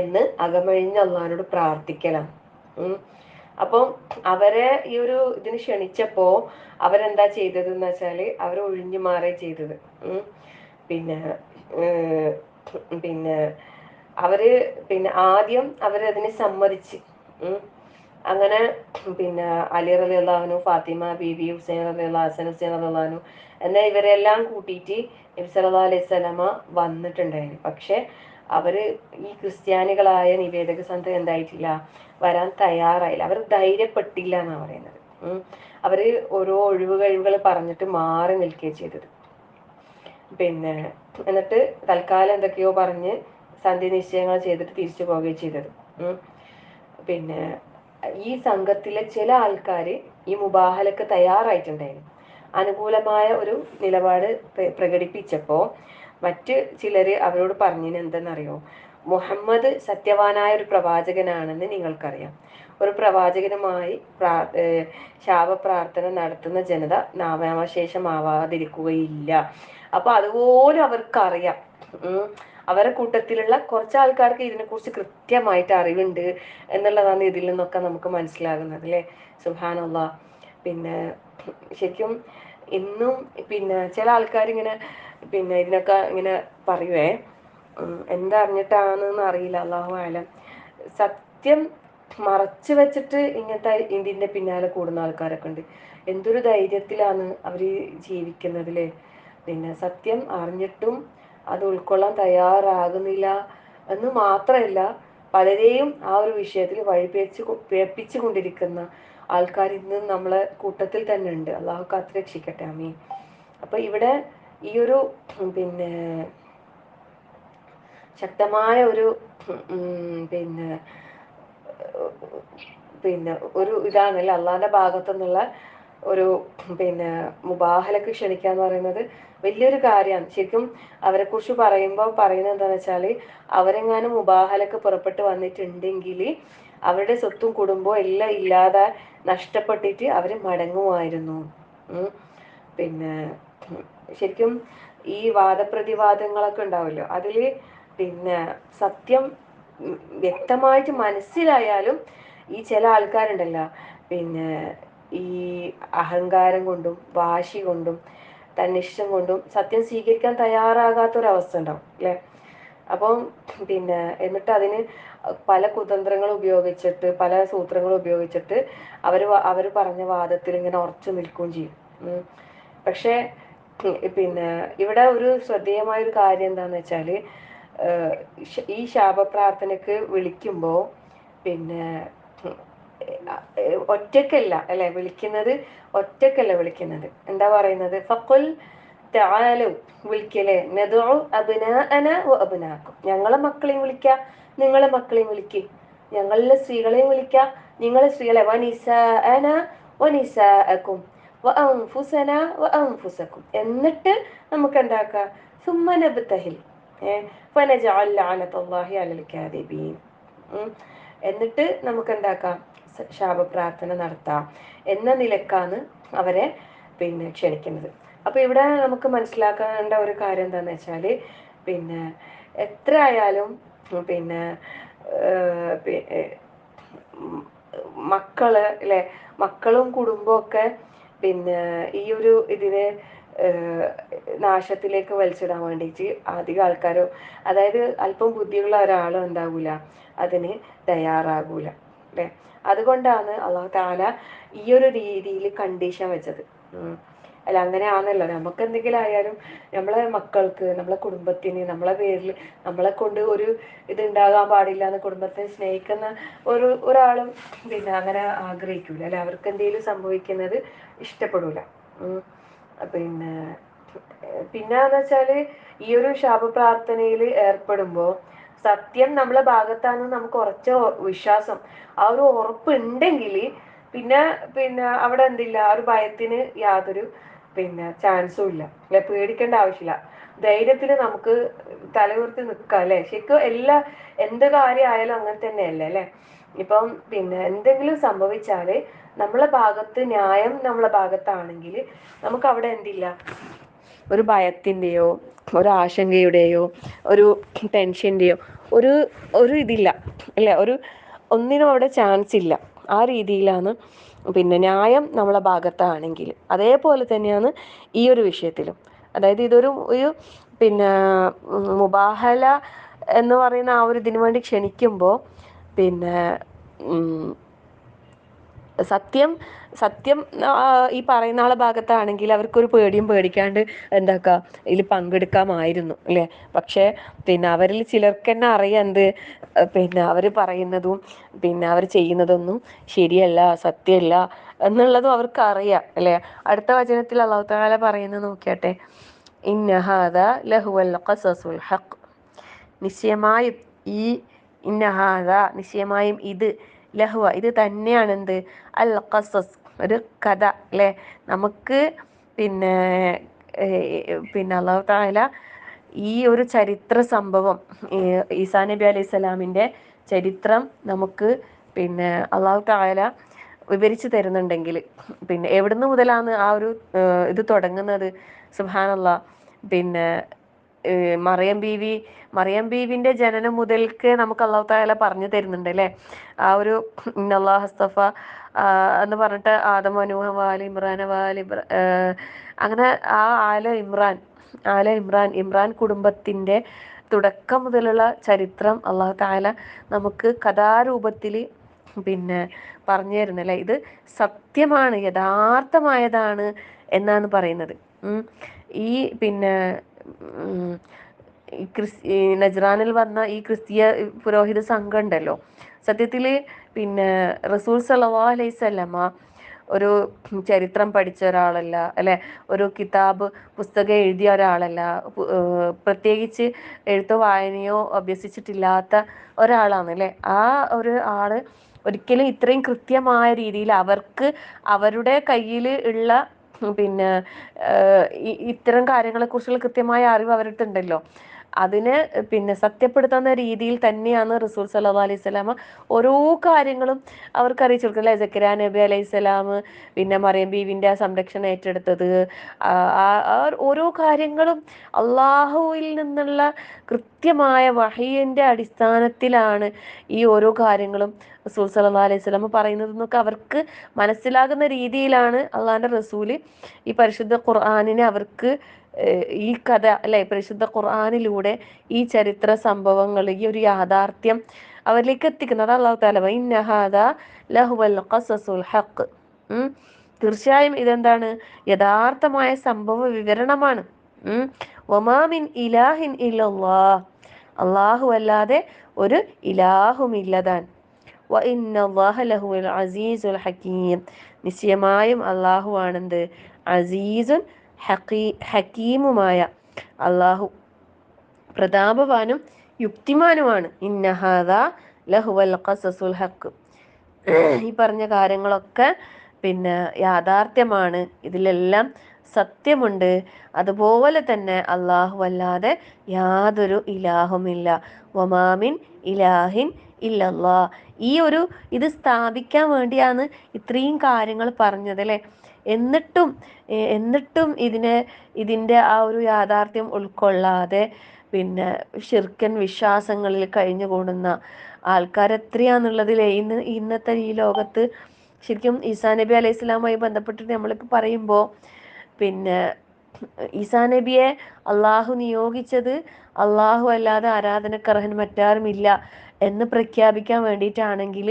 എന്ന് അകമഴിഞ്ഞ് അള്ളാഹിനോട് പ്രാർത്ഥിക്കണം. അപ്പം അവരെ ഈ ഒരു ഇതിന് ക്ഷണിച്ചപ്പോ അവരെന്താ ചെയ്തതെന്ന് വെച്ചാല് അവർ ഒഴിഞ്ഞു മാറുക ചെയ്തത്. പിന്നെ പിന്നെ അവര് പിന്നെ ആദ്യം അവരതിനെ സമ്മതിച്ച് അങ്ങനെ പിന്നെ അലി റളിയല്ലാഹു അൻഹു, ഫാത്തിമ ബീവി, ഹുസൈൻ റളിയല്ലാഹു, ഹസൻ ഹുസൈൻ റളിയല്ലാഹു അൻഹു എന്ന ഇവരെല്ലാം കൂട്ടിയിട്ട് നബി സല്ലല്ലാഹു അലൈഹി വസല്ലമ വന്നിട്ടുണ്ടായിരുന്നു. പക്ഷെ അവര് ഈ ക്രിസ്ത്യാനികളായ നിവേദക സംഘം എന്തായിട്ടില്ല, വരാൻ തയ്യാറായില്ല. അവർ ധൈര്യപ്പെട്ടില്ല എന്നാണ് പറയുന്നത്. അവര് ഓരോ ഒഴിവ് കഴിവുകൾ പറഞ്ഞിട്ട് മാറി നിൽക്കുകയാണ് ചെയ്തത്. പിന്നെ എന്നിട്ട് തൽക്കാലം എന്തൊക്കെയോ പറഞ്ഞ് സന്ധി നിശ്ചയങ്ങൾ ചെയ്തിട്ട് തിരിച്ചു പോവുകയും ചെയ്തത്. പിന്നെ ഈ സംഘത്തിലെ ചില ആൾക്കാർ ഈ മുബാഹലക്ക് തയ്യാറായിട്ടുണ്ടായിരുന്നു. അനുകൂലമായ ഒരു നിലപാട് പ്രകടിപ്പിച്ചപ്പോൾ മറ്റ് ചിലര് അവരോട് പറഞ്ഞതിന് എന്തെന്നറിയോ, മുഹമ്മദ് സത്യവാനായ ഒരു പ്രവാചകനാണെന്ന് നിങ്ങൾക്കറിയാം. ഒരു പ്രവാചകനുമായി ശാപപ്രാർത്ഥന നടത്തുന്ന ജനത നാമാവശേഷമാവാതിരിക്കുകയില്ല. അപ്പൊ അതുപോലെ അവർക്കറിയാം. അവരുടെ കൂട്ടത്തിലുള്ള കുറച്ച് ആൾക്കാർക്ക് ഇതിനെക്കുറിച്ച് കൃത്യമായിട്ട് അറിവുണ്ട് എന്നുള്ളതാണ് ഇതിൽ നിന്നൊക്കെ നമുക്ക് മനസ്സിലാകുന്നത് അല്ലേ. സുബ്ഹാനല്ലാഹ്. പിന്നെ ശരിക്കും ഇന്നും പിന്നെ ചില ആൾക്കാർ ഇങ്ങനെ പിന്നെ ഇതിനൊക്കെ ഇങ്ങനെ പറയുവേ, എന്തറിഞ്ഞിട്ടാണെന്ന് അറിയില്ല, അല്ലാഹു ആലം. സത്യം മറച്ചു വെച്ചിട്ട് ഇങ്ങനത്തെ ഇതിന്റെ പിന്നാലെ കൂടുന്ന ആൾക്കാരൊക്കെ ഉണ്ട്. എന്തൊരു ധൈര്യത്തിലാണ് അവര് ജീവിക്കുന്നതില്ലേ. പിന്നെ സത്യം അറിഞ്ഞിട്ടും അത് ഉൾക്കൊള്ളാൻ തയ്യാറാകുന്നില്ല എന്ന് മാത്രമല്ല, പലരെയും ആ ഒരു വിഷയത്തിൽ പിഴപ്പിച്ചു കൊണ്ടിരിക്കുന്ന ആൾക്കാർ ഇന്നും നമ്മളെ കൂട്ടത്തിൽ തന്നെ ഉണ്ട്. അള്ളാഹു കാത്ത് രക്ഷിക്കട്ടെ, ആമീൻ. അപ്പൊ ഇവിടെ ഈ ഒരു പിന്നെ ശക്തമായ ഒരു പിന്നെ പിന്നെ ഒരു ഇതാണല്ലേ അള്ളാന്റെ ഭാഗത്തു നിന്നുള്ള ഒരു പിന്നെ മുബാഹലക്ക് ക്ഷണിക്കുക എന്ന് പറയുന്നത് വലിയൊരു കാര്യമാണ്. ശരിക്കും അവരെ കുറിച്ച് പറയുമ്പോൾ പറയുന്നത് എന്താണെന്ന് വെച്ചാൽ, അവരെങ്ങാനും മുബാഹലക്ക് പുറപ്പെട്ട് വന്നിട്ടുണ്ടെങ്കിൽ അവരുടെ സ്വത്തും കുടുംബവും എല്ലാം ഇല്ലാതെ നഷ്ടപ്പെട്ടിട്ട് അവർ മടങ്ങുമായിരുന്നു. പിന്നെ ശരിക്കും ഈ വാദപ്രതിവാദങ്ങളൊക്കെ ഉണ്ടാവുമല്ലോ, അതിൽ പിന്നെ സത്യം വ്യക്തമായിട്ട് മനസ്സിലായാലും ഈ ചില ആൾക്കാരുണ്ടല്ലോ, പിന്നെ ഈ അഹങ്കാരം കൊണ്ടും വാശി കൊണ്ടും തന്നിഷ്ടം കൊണ്ടും സത്യം സ്വീകരിക്കാൻ തയ്യാറാകാത്തൊരവസ്ഥ ഉണ്ടാവും അല്ലേ. അപ്പം പിന്നെ എന്നിട്ട് അതിന് പല കുതന്ത്രങ്ങൾ ഉപയോഗിച്ചിട്ട് പല സൂത്രങ്ങൾ ഉപയോഗിച്ചിട്ട് അവർ പറഞ്ഞ വാദത്തിൽ ഇങ്ങനെ ഉറച്ചു നിൽക്കുകയും ചെയ്യും. പക്ഷേ പിന്നെ ഇവിടെ ഒരു ശ്രദ്ധേയമായ ഒരു കാര്യം എന്താണെന്ന് വെച്ചാൽ, ഈ ശാപപ്രാർത്ഥനക്ക് വിളിക്കുമ്പോൾ പിന്നെ ഒറ്റക്കല്ല അല്ലെ വിളിക്കുന്നത്, ഒറ്റക്കല്ല വിളിക്കുന്നത്. എന്താ പറയുന്നത്, ഫഖുൽ തആലു വിളിക്കലേ, നദ്ഉ അബ്നാഅന വ അബ്നാഅക്കും, ഞങ്ങളെ മക്കളെയും വിളിക്കുക നിങ്ങളെ മക്കളെയും വിളിക്കുക, ഞങ്ങളിലെ സ്ത്രീകളെയും വിളിക്കുക നിങ്ങളെ സ്ത്രീകളെ, വനിസാഅന വനിസാഅക്കും വഅൻഫുസന വഅൻഫുസക്കും, എന്നിട്ട് നമുക്ക് എന്താക്കാം, സുമ്മ നബ്തഹിൽ ഫനജഅൽ ലഅനത്തല്ലാഹി അലൽ കാദിബീൻ, എന്നിട്ട് നമുക്ക് എന്താക്കാം, ശാപപ്രാർത്ഥന നടത്താം എന്ന നിലക്കാണ് അവരെ പിന്നെ ക്ഷണിക്കുന്നത്. അപ്പൊ ഇവിടെ നമുക്ക് മനസ്സിലാക്കേണ്ട ഒരു കാര്യം എന്താന്ന് വെച്ചാല്, പിന്നെ എത്ര ആയാലും പിന്നെ മക്കള് അല്ലെ, മക്കളും കുടുംബവും ഒക്കെ പിന്നെ ഈ ഒരു ഇതിനെ നാശത്തിലേക്ക് വലിച്ചിടാൻ വേണ്ടിയിട്ട് അധികം ആൾക്കാരും, അതായത് അല്പം ബുദ്ധിയുള്ള ഒരാളും എന്താകൂല അതിന് തയ്യാറാകൂല അല്ലെ. അതുകൊണ്ടാണ് അള്ളാഹു തആല ഈ ഒരു രീതിയിൽ കണ്ടീഷൻ വെച്ചത്. അല്ല അങ്ങനെയാണല്ലോ, നമുക്ക് എന്തെങ്കിലും ആയാലും നമ്മളെ മക്കൾക്ക്, നമ്മളെ കുടുംബത്തിന്, നമ്മളെ പേരിൽ നമ്മളെ കൊണ്ട് ഒരു ഇത് ഉണ്ടാകാൻ പാടില്ല എന്ന് കുടുംബത്തെ സ്നേഹിക്കുന്ന ഒരാളും പിന്നെ അങ്ങനെ ആഗ്രഹിക്കൂല അല്ലെ. അവർക്ക് എന്തെങ്കിലും സംഭവിക്കുന്നത് ഇഷ്ടപ്പെടൂല. പിന്നെന്ന് വെച്ചാല് ഈ ഒരു ശാപപ്രാർത്ഥനയിൽ ഏർപ്പെടുമ്പോൾ സത്യം നമ്മളെ ഭാഗത്താണെന്ന് നമുക്ക് ഉറച്ച വിശ്വാസം, ആ ഒരു ഉറപ്പ് ഉണ്ടെങ്കിൽ പിന്നെ അവിടെ എന്തില്ല, ആ ഒരു ഭയത്തിന് യാതൊരു ചാൻസും ഇല്ല അല്ലെ. പേടിക്കേണ്ട ആവശ്യമില്ല, ധൈര്യത്തിന് നമുക്ക് തലയുയർത്തി നിൽക്കാം അല്ലെ. ശരിക്കും എന്ത് കാര്യമായാലും അങ്ങനെ തന്നെയല്ലേ അല്ലെ. ഇപ്പം എന്തെങ്കിലും സംഭവിച്ചാല് നമ്മളെ ഭാഗത്ത് ന്യായം നമ്മളെ ഭാഗത്താണെങ്കിൽ നമുക്ക് അവിടെ എന്തില്ല, ഒരു ഭയത്തിൻ്റെയോ ഒരു ആശങ്കയുടെയോ ഒരു ടെൻഷൻ്റെയോ ഒരു ഇതില്ല അല്ലെ, ഒന്നിനും അവിടെ ചാൻസ് ഇല്ല. ആ രീതിയിലാണ് ന്യായം നമ്മളെ ഭാഗത്താണെങ്കിൽ. അതേപോലെ തന്നെയാണ് ഈ ഒരു വിഷയത്തിലും. അതായത് ഇതൊരു മുബാഹല എന്ന് പറയുന്ന ആ ഒരു ഇതിനു വേണ്ടി ക്ഷണിക്കുമ്പോൾ സത്യം സത്യം ഈ പറയുന്ന ആളെ ഭാഗത്താണെങ്കിൽ അവർക്കൊരു പേടിയും പേടിക്കാണ്ട് എന്താക്കുക ഇതിൽ പങ്കെടുക്കാമായിരുന്നു അല്ലേ. പക്ഷേ പിന്നെ അവരിൽ ചിലർക്ക് തന്നെ അറിയാം എന്ത് പിന്നെ അവർ പറയുന്നതും പിന്നെ അവർ ചെയ്യുന്നതൊന്നും ശരിയല്ല, സത്യമല്ല എന്നുള്ളതും അവർക്ക് അറിയാം അല്ലേ. അടുത്ത വചനത്തിൽ അല്ലാഹു തആല പറയുന്നത് നോക്കിയാട്ടെ, ഇന്ന ഹാദാ ലഹുവൽ ഖസസുൽ ഹഖ്, നിശ്ചയമായും ഈ ഇന്ന ഹാദാ നിശ്ചയമായും ഇത്, ലഹുവ ഇത് തന്നെയാണ് എന്ത്, അൽ ഖസസ് ഒരു കഥ അല്ലേ. നമുക്ക് പിന്നെ പിന്നെ അല്ലാഹു തആല ഈ ഒരു ചരിത്ര സംഭവം ഈസാ നബി അലൈഹി സ്വലാമിൻ്റെ ചരിത്രം നമുക്ക് പിന്നെ അല്ലാഹു തആല വിവരിച്ചു തരുന്നുണ്ടെങ്കിൽ പിന്നെ എവിടുന്ന് മുതലാണ് ആ ഒരു ഇത് തുടങ്ങുന്നത്. സുബ്ഹാനല്ലാഹ്. പിന്നെ മറിയം ബീവിന്റെ ജനനം മുതൽക്ക് നമുക്ക് അല്ലാഹു തആല പറഞ്ഞു തരുന്നുണ്ട് അല്ലേ. ആ ഒരു ഇന്നല്ലാഹ അസ്തഫ എന്ന് പറഞ്ഞിട്ട് ആദം നൂഹ വാലി ഇമ്രാൻ അങ്ങനെ ആ ഇമ്രാൻ കുടുംബത്തിന്റെ തുടക്കം മുതലുള്ള ചരിത്രം അല്ലാഹു തആല നമുക്ക് കഥാരൂപത്തിൽ പിന്നെ പറഞ്ഞു തരുന്നല്ലേ. ഇത് സത്യമാണ്, യഥാർത്ഥമായതാണ് എന്നാണ് പറയുന്നത്. ഈ പിന്നെ ഈ നജ്റാനിൽ വന്ന ഈ ക്രിസ്തീയ പുരോഹിത സംഘം ഉണ്ടല്ലോ, സത്യത്തിൽ പിന്നെ റസൂൽ സല്ലല്ലാഹു അലൈഹി വസല്ലമ ഒരു ചരിത്രം പഠിച്ച ഒരാളല്ല അല്ലെ, ഒരു പുസ്തകം എഴുതിയ ഒരാളല്ല, പ്രത്യേകിച്ച് എഴുത്തോ വായനയോ അഭ്യസിച്ചിട്ടില്ലാത്ത ഒരാളാണ് അല്ലെ. ആ ഒരു ആള് ഒരിക്കലും ഇത്രയും കൃത്യമായ രീതിയിൽ അവർക്ക് അവരുടെ കയ്യിൽ ഉള്ള പിന്നെ ഇത്തരം കാര്യങ്ങളെക്കുറിച്ചുള്ള കൃത്യമായ അറിവ് അവരുടെ ഉണ്ടല്ലോ, അതിനെ പിന്നെ സത്യപ്പെടുത്തുന്ന രീതിയിൽ തന്നെയാണ് റസൂൽ സല്ലല്ലാഹു അലൈഹി വസല്ലമ ഓരോ കാര്യങ്ങളും അവർക്ക് അറിയിച്ചു കൊടുക്കുക അല്ലേ. സക്കരിയ നബി അലൈഹി സ്വലാം പിന്നെ മറിയം ബീവിൻ്റെ ആ സംരക്ഷണം ഏറ്റെടുത്തത്, ഓരോ കാര്യങ്ങളും അള്ളാഹുവിൽ നിന്നുള്ള കൃത്യമായ വഹയിൻ്റെ അടിസ്ഥാനത്തിലാണ് ഈ ഓരോ കാര്യങ്ങളും റസൂൽ സല്ലല്ലാഹു അലൈഹി വസല്ലം പറയുന്നതെന്നൊക്കെ അവർക്ക് മനസ്സിലാകുന്ന രീതിയിലാണ് അള്ളാഹിൻ്റെ റസൂല് ഈ പരിശുദ്ധ ഖുർആനിനെ അവർക്ക് ഈ കഥ അല്ലെ, പരിശുദ്ധ ഖുർആനിലൂടെ ഈ ചരിത്ര സംഭവങ്ങൾ, ഈ ഒരു യാഥാർത്ഥ്യം അവരിലേക്ക് എത്തിക്കുന്നത്. അല്ലാഹു തആല ഇന്ന ഹാദാ ലഹുവൽ ഖസസുൽ ഹഖ്, തീർച്ചയായും ഇതെന്താണ്, യഥാർത്ഥമായ സംഭവ വിവരണമാണ്. വമാ മിൻ ഇലാഹിൻ ഇല്ലല്ലാഹ്, അല്ലാഹു അല്ലാതെ ഒരു ഇലാഹുമില്ലതാൻ. വ ഇന്നല്ലാഹ ലഹുവൽ അസീസുൽ ഹകീം, നിശ്ചയമായും അല്ലാഹു ആണെന്ത്, അസീസുൻ ഹക്കീമുമായ അല്ലാഹു പ്രതാപവാനും യുക്തിമാനുമാണ്. ഇന്ന ഹാദാ ലഹുവൽ ഖസസുൽ ഹഖ്, ഈ പറഞ്ഞ കാര്യങ്ങളൊക്കെ പിന്നെ യാഥാർത്ഥ്യമാണ്, ഇതിലെല്ലാം സത്യമുണ്ട്. അതുപോലെ തന്നെ അല്ലാഹു അല്ലാതെ യാതൊരു ഇലാഹുമില്ല. വമാമിൻ ഇലാഹിൻ ഇല്ലല്ലാ, ഈ ഒരു ഇത് സ്ഥാപിക്കാൻ വേണ്ടിയാണ് ഇത്രയും കാര്യങ്ങൾ പറഞ്ഞത് അല്ലേ. എന്നിട്ടും ഇതിൻ്റെ ആ ഒരു യാഥാർത്ഥ്യം ഉൾക്കൊള്ളാതെ പിന്നെ ശിർക്കൻ വിശ്വാസങ്ങളിൽ കഴിഞ്ഞുകൂടുന്ന ആൾക്കാർ എത്രയാന്നുള്ളതിലേ ഇന്നത്തെ ഈ ലോകത്ത്. ശരിക്കും ഈസാ നബി അലൈഹി സ്വലാമുമായി ബന്ധപ്പെട്ടിട്ട് നമ്മളിപ്പോൾ പറയുമ്പോൾ പിന്നെ ഈസാ നബിയെ അള്ളാഹു നിയോഗിച്ചത് അള്ളാഹു അല്ലാതെ ആരാധനക്കർഹൻ മറ്റാരുമില്ല എന്ന് പ്രഖ്യാപിക്കാൻ വേണ്ടിയിട്ടാണെങ്കിൽ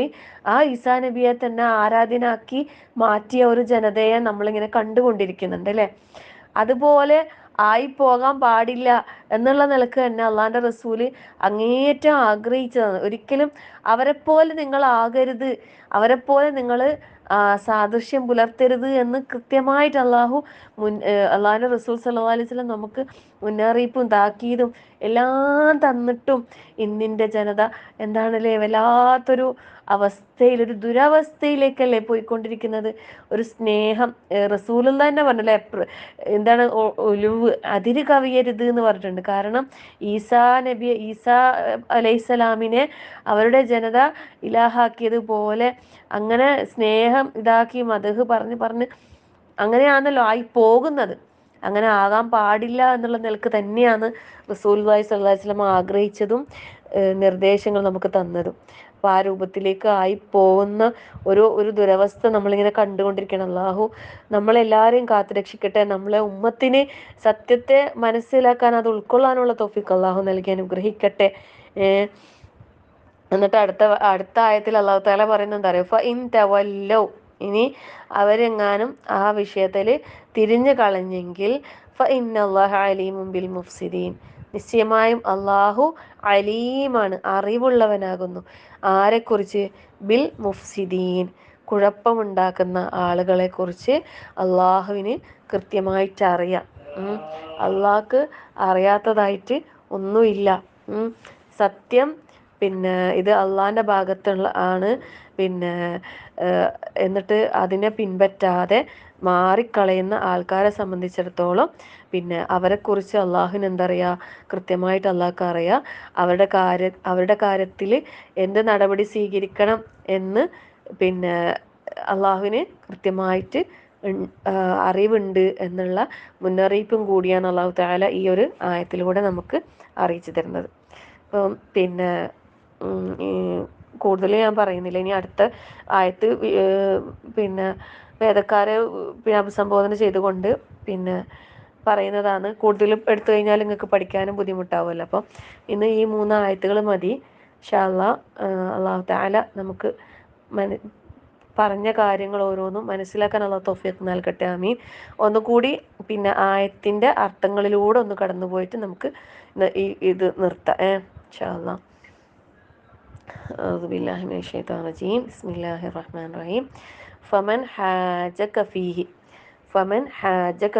ആ ഈസാ നബിയെ തന്നെ ആരാധനാക്കി മാറ്റിയ ഒരു ജനതയെ നമ്മളിങ്ങനെ കണ്ടുകൊണ്ടിരിക്കുന്നുണ്ട് അല്ലേ. അതുപോലെ ആയി പോകാൻ പാടില്ല എന്നുള്ള നിലക്ക് തന്നെ അള്ളാഹിൻ്റെ റസൂല് അങ്ങേയറ്റം ആഗ്രഹിച്ചതാണ്. ഒരിക്കലും അവരെപ്പോലെ നിങ്ങൾ ആകരുത്, അവരെപ്പോലെ നിങ്ങൾ സാദൃശ്യം പുലർത്തരുത് എന്ന് കൃത്യമായിട്ട് അള്ളാഹിൻ്റെ റസൂൽ സല്ലല്ലാഹു അലൈഹി വസല്ലം നമുക്ക് മുന്നറിയിപ്പും താക്കീതും എല്ലാം തന്നിട്ടും ഇന്നിൻ്റെ ജനത എന്താണല്ലേ വല്ലാത്തൊരു അവസ്ഥയിൽ, ഒരു ദുരവസ്ഥയിലേക്കല്ലേ പോയിക്കൊണ്ടിരിക്കുന്നത്. ഒരു സ്നേഹം റസൂലുള്ള തന്നെ പറഞ്ഞല്ലേ, എന്താണ് ഒലുവ് അതിര് കവിയരുത് എന്ന് പറഞ്ഞിട്ടുണ്ട്. കാരണം ഈസാ അലൈഹിസ്സലാമിനെ അവരുടെ ജനത ഇലാഹാക്കിയതുപോലെ അങ്ങനെ സ്നേഹം ഇതാക്കി മദ്ഹ് പറഞ്ഞ് അങ്ങനെയാണല്ലോ ആയി പോകുന്നത്. അങ്ങനെ ആകാൻ പാടില്ല എന്നുള്ള നിലക്ക് തന്നെയാണ് റസൂലുള്ളാഹി സ്വല്ലല്ലാഹി അലൈഹി വസല്ലം ആഗ്രഹിച്ചതും നിർദ്ദേശങ്ങൾ നമുക്ക് തന്നതും. അപ്പോൾ ആ രൂപത്തിലേക്ക് ആയി പോകുന്ന ഒരു ദുരവസ്ഥ നമ്മളിങ്ങനെ കണ്ടുകൊണ്ടിരിക്കണം. അല്ലാഹു നമ്മളെല്ലാവരെയും കാത്തുരക്ഷിക്കട്ടെ. നമ്മളെ ഉമ്മത്തിന് സത്യത്തെ മനസ്സിലാക്കാൻ അത് ഉൾക്കൊള്ളാനുള്ള തൗഫീഖ് അല്ലാഹു നൽകി അനുഗ്രഹിക്കട്ടെ. എന്നിട്ട് അടുത്ത ആയത്തിൽ അല്ലാഹു തആല പറയുന്നത് എന്താ അറിയോ, ഫ ഇൻ തവല്ലൗ, ഇനി അവരെങ്ങാനും ആ വിഷയത്തിൽ തിരിഞ്ഞു കളഞ്ഞെങ്കിൽ ഫഇന്നല്ലാഹ അലീമും ബിൽ മുഫ്സിദീൻ, നിശ്ചയമായും അള്ളാഹു അലീമാണ്, അറിവുള്ളവനാകുന്നു. ആരെക്കുറിച്ച്? ബിൽ മുഫ്സിദീൻ, കുഴപ്പമുണ്ടാക്കുന്ന ആളുകളെ കുറിച്ച് അള്ളാഹുവിന് കൃത്യമായിട്ട് അറിയാം. അള്ളാഹ്ക്ക് അറിയാത്തതായിട്ട് ഒന്നുമില്ല. സത്യം പിന്നെ ഇത് അള്ളാഹിൻ്റെ ഭാഗത്തുള്ള ആണ്. പിന്നെ എന്നിട്ട് അതിനെ പിൻപറ്റാതെ മാറിക്കളയുന്ന ആൾക്കാരെ സംബന്ധിച്ചിടത്തോളം പിന്നെ അവരെക്കുറിച്ച് അള്ളാഹുവിന് എന്തറിയാം? കൃത്യമായിട്ട് അള്ളാഹ്ക്ക് അറിയാം. അവരുടെ കാര്യത്തിൽ എന്ത് നടപടി സ്വീകരിക്കണം എന്ന് പിന്നെ അള്ളാഹുവിന് കൃത്യമായിട്ട് അറിവുണ്ട് എന്നുള്ള മുന്നറിയിപ്പും കൂടിയാണ് അള്ളാഹു തആല ഈ ഒരു ആയത്തിലൂടെ നമുക്ക് അറിയിച്ചു തരുന്നത്. അപ്പം പിന്നെ കൂടുതൽ ഞാൻ പറയുന്നില്ല. ഇനി അടുത്ത ആയത്ത് പിന്നെ വേദക്കാരെ പിന്നെ അഭിസംബോധന ചെയ്തുകൊണ്ട് പിന്നെ പറയുന്നതാണ്. കൂടുതലും എടുത്തു കഴിഞ്ഞാൽ നിങ്ങൾക്ക് പഠിക്കാനും ബുദ്ധിമുട്ടാവുമല്ലോ. അപ്പം ഇന്ന് ഈ 3 ആയത്തുകൾ മതി. ഇൻഷാ അല്ലാഹ്. അള്ളാഹു തആല നമുക്ക് പറഞ്ഞ കാര്യങ്ങൾ ഓരോന്നും മനസ്സിലാക്കാൻ അള്ളാഹു തൗഫീഖ് നൽകട്ടെ. ആമീൻ. ഒന്നുകൂടി പിന്നെ ആയത്തിൻ്റെ അർത്ഥങ്ങളിലൂടെ ഒന്ന് കടന്നു പോയിട്ട് നമുക്ക് ഇത് നിർത്താം. ഇൻഷാ അല്ലാഹ്. أعوذ بالله من الشيطان الرجيم بسم الله الرحمن الرحيم فمن حاجك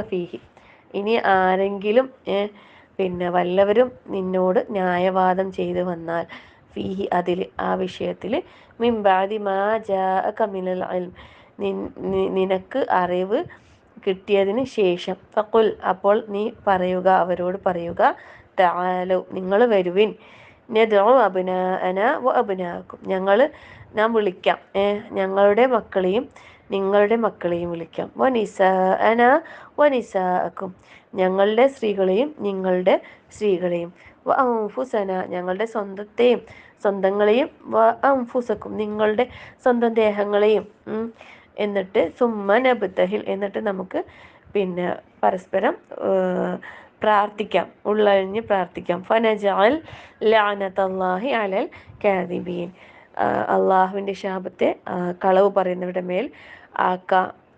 فيه ഇനി ആരെങ്കിലും പിന്നെ വല്ലവരും നിന്നോട് ന്യായവാദം ചെയ്തു വന്നാൽ ഫീഹി അതിൽ ആ വിഷയത്തിൽ മിൻ ബഅദി മാ ജാഅക മിനൽ ഇൽം നിനക്ക് അറിവ് കിട്ടിയതിന് ശേഷം ഫഖുൽ അപ്പോൾ നീ പറയുക, അവരോട് പറയുക, തആലു നിങ്ങൾ വരുവിൻ, നദ്ഉ അബ്നാഅന വ അബ്നാഅക്കും നാം വിളിക്കാം ഞങ്ങളുടെ മക്കളെയും നിങ്ങളുടെ മക്കളെയും വിളിക്കാം, വ നിസാഅന വ നിസാഅക്കും ഞങ്ങളുടെ സ്ത്രീകളെയും നിങ്ങളുടെ സ്ത്രീകളെയും, വ അൻഫുസന ഞങ്ങളുടെ സ്വന്തങ്ങളെയും, വ അൻഫുസക്കും നിങ്ങളുടെ സ്വന്തം ദേഹങ്ങളെയും. എന്നിട്ട് സുമ്മ നബ്തഹിൽ എന്നിട്ട് നമുക്ക് പിന്നെ പരസ്പരം പ്രാർത്ഥിക്കാം, ഉള്ളഴിഞ്ഞ് പ്രാർത്ഥിക്കാം. ഫനജഅൽ ലഅനതല്ലാഹി അലൽ കാദിബീൻ അള്ളാഹുവിൻ്റെ ശാപത്തെ കളവ് പറയുന്നവരുടെ മേൽ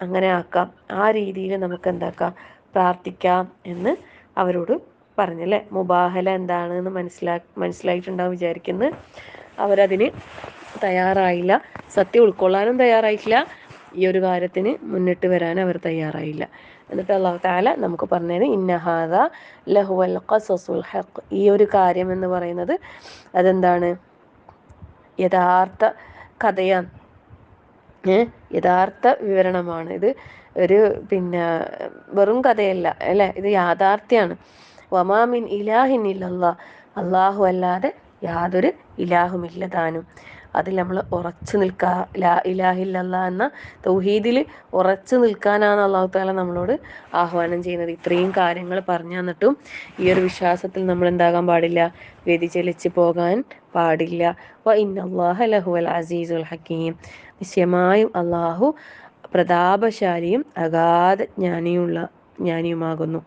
അങ്ങനെ ആക്കാം. ആ രീതിയിൽ നമുക്ക് എന്താക്കാം? പ്രാർത്ഥിക്കാം എന്ന് അവരോട് പറഞ്ഞല്ലേ. മുബാഹല എന്താണെന്ന് മനസ്സിലായിട്ടുണ്ടാവും വിചാരിക്കുന്നു. അവരതിന് തയ്യാറായില്ല, സത്യം ഉൾക്കൊള്ളാനും തയ്യാറായിട്ടില്ല, ഈ ഒരു കാര്യത്തിന് മുന്നിട്ട് വരാൻ അവർ തയ്യാറായില്ല. എന്നിട്ട് അല്ലാഹു തആല നമുക്ക് പറഞ്ഞത് ഇന്ന ഹാദാ ലഹുവൽ ഖസസുൽ ഹഖ്, ഈ ഒരു കാര്യം എന്ന് പറയുന്നത് അതെന്താണ്? യഥാർത്ഥ കഥയാണ്, യഥാർത്ഥ വിവരണമാണ്. ഇത് ഒരു പിന്നെ വെറും കഥയല്ല അല്ലേ, ഇത് യാഥാർത്ഥ്യമാണ്. വമാ മിൻ ഇലാഹിൻ ഇല്ലല്ലാഹ്, അള്ളാഹു അല്ലാതെ യാതൊരു ഇലാഹുമില്ല താനും. അതിൽ നമ്മൾ ഉറച്ചു നിൽക്കുക, ലാ ഇലാഹ ഇല്ലല്ലാഹ് എന്ന തൗഹീദിൽ ഉറച്ചു നിൽക്കാനാണ് അള്ളാഹു തആല നമ്മളോട് ആഹ്വാനം ചെയ്യുന്നത്. ഇത്രയും കാര്യങ്ങൾ പറഞ്ഞു തന്നിട്ടും ഈ ഒരു വിശ്വാസത്തിൽ നമ്മൾ എന്താകാൻ പാടില്ല? വ്യതിചലിച്ച് പോകാൻ പാടില്ല. വ ഇന്നല്ലാഹ ലഹുവൽ അസീസുൽ ഹക്കീം, നിശ്ചയമായും അള്ളാഹു പ്രതാപശാലിയും അഗാധ ജ്ഞാനിയുമാകുന്നു.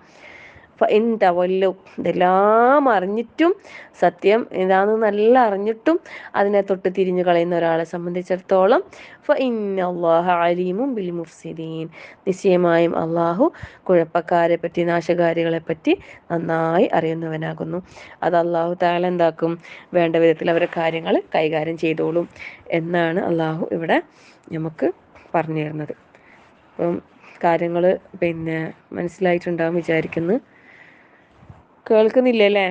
ഫഇൻ തവല്ലു, ഇതെല്ലാം അറിഞ്ഞിട്ടും സത്യം ഇതാണെന്ന് നല്ല അറിഞ്ഞിട്ടും അതിനെ തൊട്ട് തിരിഞ്ഞു കളയുന്ന ഒരാളെ സംബന്ധിച്ചിടത്തോളം ഫഇന്നല്ലാഹ അലീമും ബിൽ മുഫ്സിദീൻ, നിശ്ചയമായും അള്ളാഹു കുഴപ്പക്കാരെ പറ്റി, നാശകാരികളെ പറ്റി നന്നായി അറിയുന്നവനാകുന്നു. അത് അള്ളാഹു തആല എന്താക്കും? വേണ്ട വിധത്തിൽ അവരുടെ കാര്യങ്ങൾ കൈകാര്യം ചെയ്തോളും എന്നാണ് അള്ളാഹു ഇവിടെ നമുക്ക് പറഞ്ഞു തരുന്നത്. അപ്പം കാര്യങ്ങൾ പിന്നെ മനസ്സിലായിട്ടുണ്ടാകും വിചാരിക്കുന്നു. കേൾക്കുന്നില്ലല്ലേ?